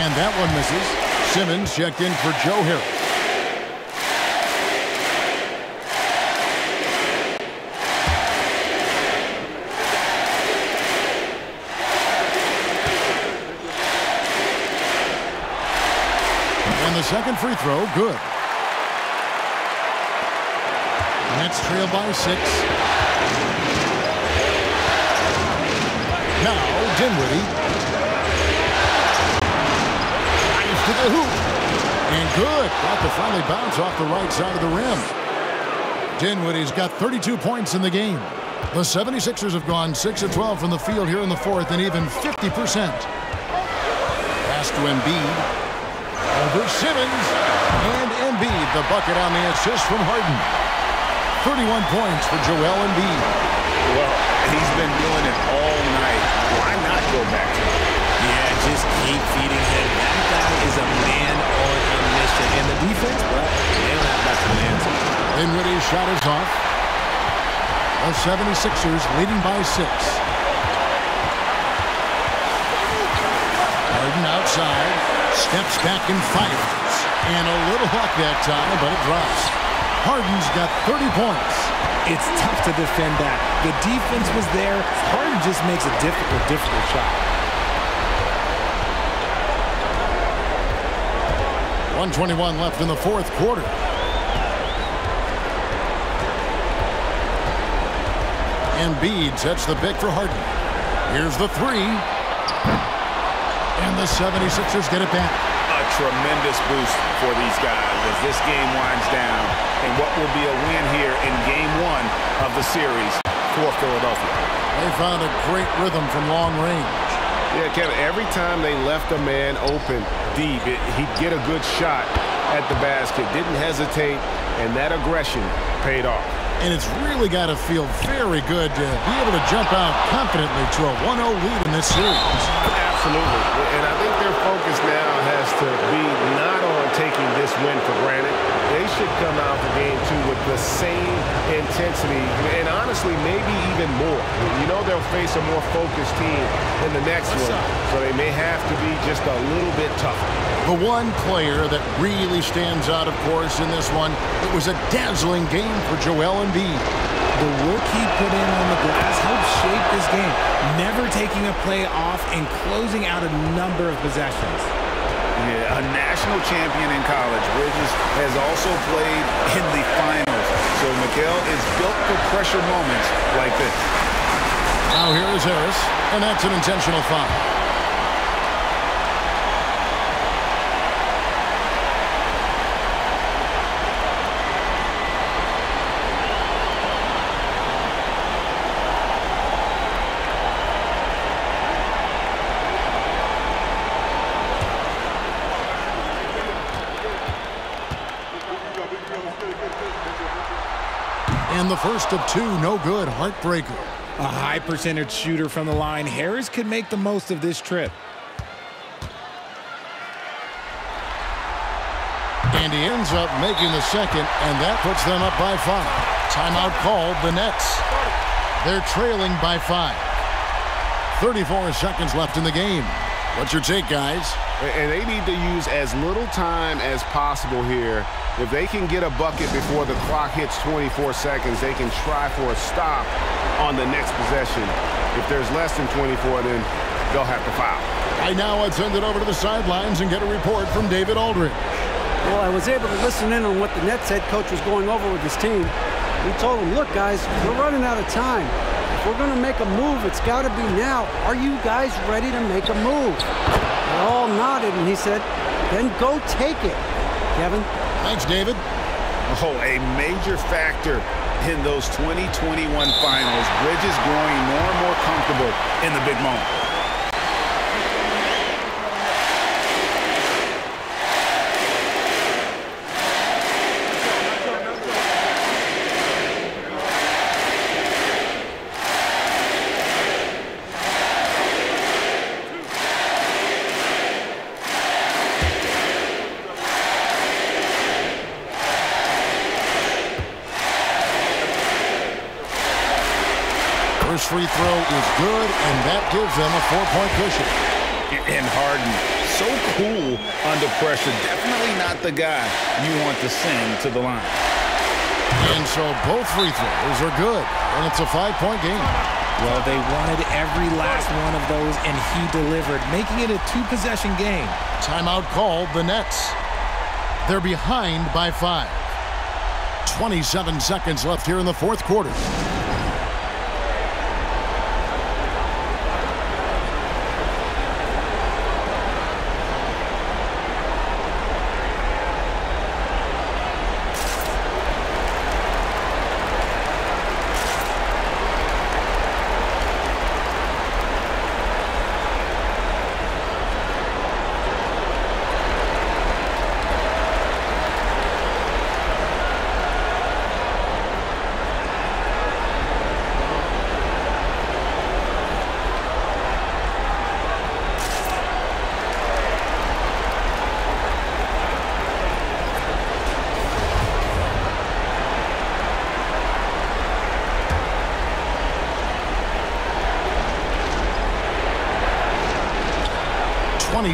And that one misses. Simmons checked in for Joe Harris. And the second free throw, good. Nets trail by 6. Now, Dinwiddie. Nice to the hoop. And good. Got the friendly bounce off the right side of the rim. Dinwiddie's got 32 points in the game. The 76ers have gone 6 of 12 from the field here in the fourth and even 50%. Pass to Embiid. Over Simmons. And Embiid, the bucket on the assist from Harden. 31 points for Joel Embiid. Well, he's been doing it all night. Why not go back to him? Yeah, just keep feeding him. That guy is a man on a mission. And the defense, well, they don't have much of an answer. Dinwiddie's shot is off. The 76ers leading by 6. Harden outside. Steps back and fires. And a little luck that time, but it drops. Harden's got 30 points. It's tough to defend that. The defense was there. Harden just makes a difficult shot. 1:21 left in the fourth quarter. Embiid sets the pick for Harden. Here's the 3. And the 76ers get it back. A tremendous boost for these guys as this game winds down and what will be a win here in game 1 of the series for Philadelphia. They found a great rhythm from long range. Yeah, Kevin, every time they left a man open deep, he'd get a good shot at the basket. Didn't hesitate, and that aggression paid off. And it's really got to feel very good to be able to jump out confidently to a 1-0 lead in this series. Absolutely. And I think their focus now has to be not on taking this win for granted. They should come out for game 2 with the same intensity and honestly maybe even more. You know they'll face a more focused team in the next one, so they may have to be just a little bit tougher. The one player that really stands out, of course, in this one, it was a dazzling game for Joel Embiid. The work he put in on the glass helped shape this game, never taking a play off and closing out a number of possessions. Yeah, a national champion in college. Bridges has also played in the finals. So Miguel is built for pressure moments like this. Now here is Harris, and that's an intentional foul. And the first of 2, no good, heartbreaker. A high percentage shooter from the line. Harris could make the most of this trip. And he ends up making the second, and that puts them up by 5. Timeout called, the Nets. They're trailing by 5. 34 seconds left in the game. What's your take, guys? And they need to use as little time as possible here. If they can get a bucket before the clock hits 24 seconds, they can try for a stop on the next possession. If there's less than 24, then they'll have to foul. Right now, I'd send it over to the sidelines and get a report from David Aldridge. Well, I was able to listen in on what the Nets head coach was going over with his team. He told them, look, guys, we're running out of time. If we're going to make a move, it's got to be now. Are you guys ready to make a move? They all nodded, and he said, then go take it. Kevin? Thanks, David. Oh, a major factor in those 2021 finals. Bridges growing more and more comfortable in the big moment. First free throw is good, and that gives them a 4-point cushion. And Harden so cool under pressure. Definitely not the guy you want to send to the line. And so both free throws are good, and it's a 5-point game. Well, they wanted every last one of those, and he delivered, making it a 2-possession game. Timeout called the Nets. They're behind by 5. 27 seconds left here in the fourth quarter.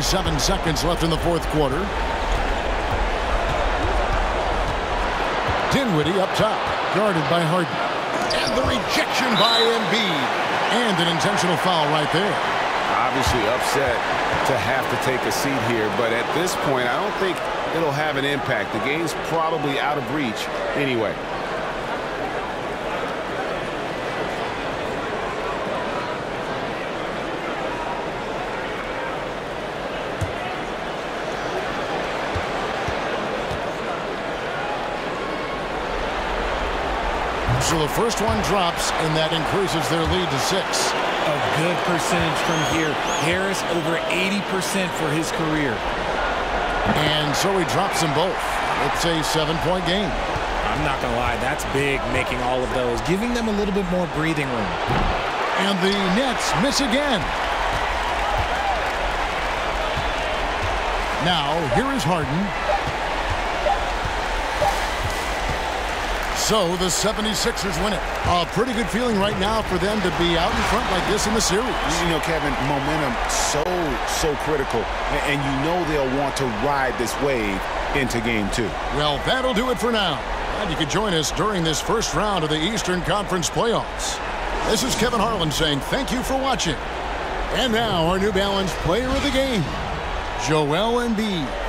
Seven seconds left in the fourth quarter. Dinwiddie up top, guarded by Harden. And the rejection by Embiid. And an intentional foul right there. Obviously upset to have to take a seat here, but at this point, I don't think it'll have an impact. The game's probably out of reach anyway. So the first one drops, and that increases their lead to 6. A good percentage from here. Harris over 80% for his career. And so he drops them both. It's a 7-point game. I'm not going to lie, that's big, making all of those, giving them a little bit more breathing room. And the Nets miss again. Now, here is Harden. So the 76ers win it. A pretty good feeling right now for them to be out in front like this in the series. You know, Kevin, momentum so critical. And you know they'll want to ride this wave into game 2. Well, that'll do it for now. And you can join us during this first round of the Eastern Conference playoffs. This is Kevin Harlan saying thank you for watching. And now our New Balance player of the game, Joel Embiid.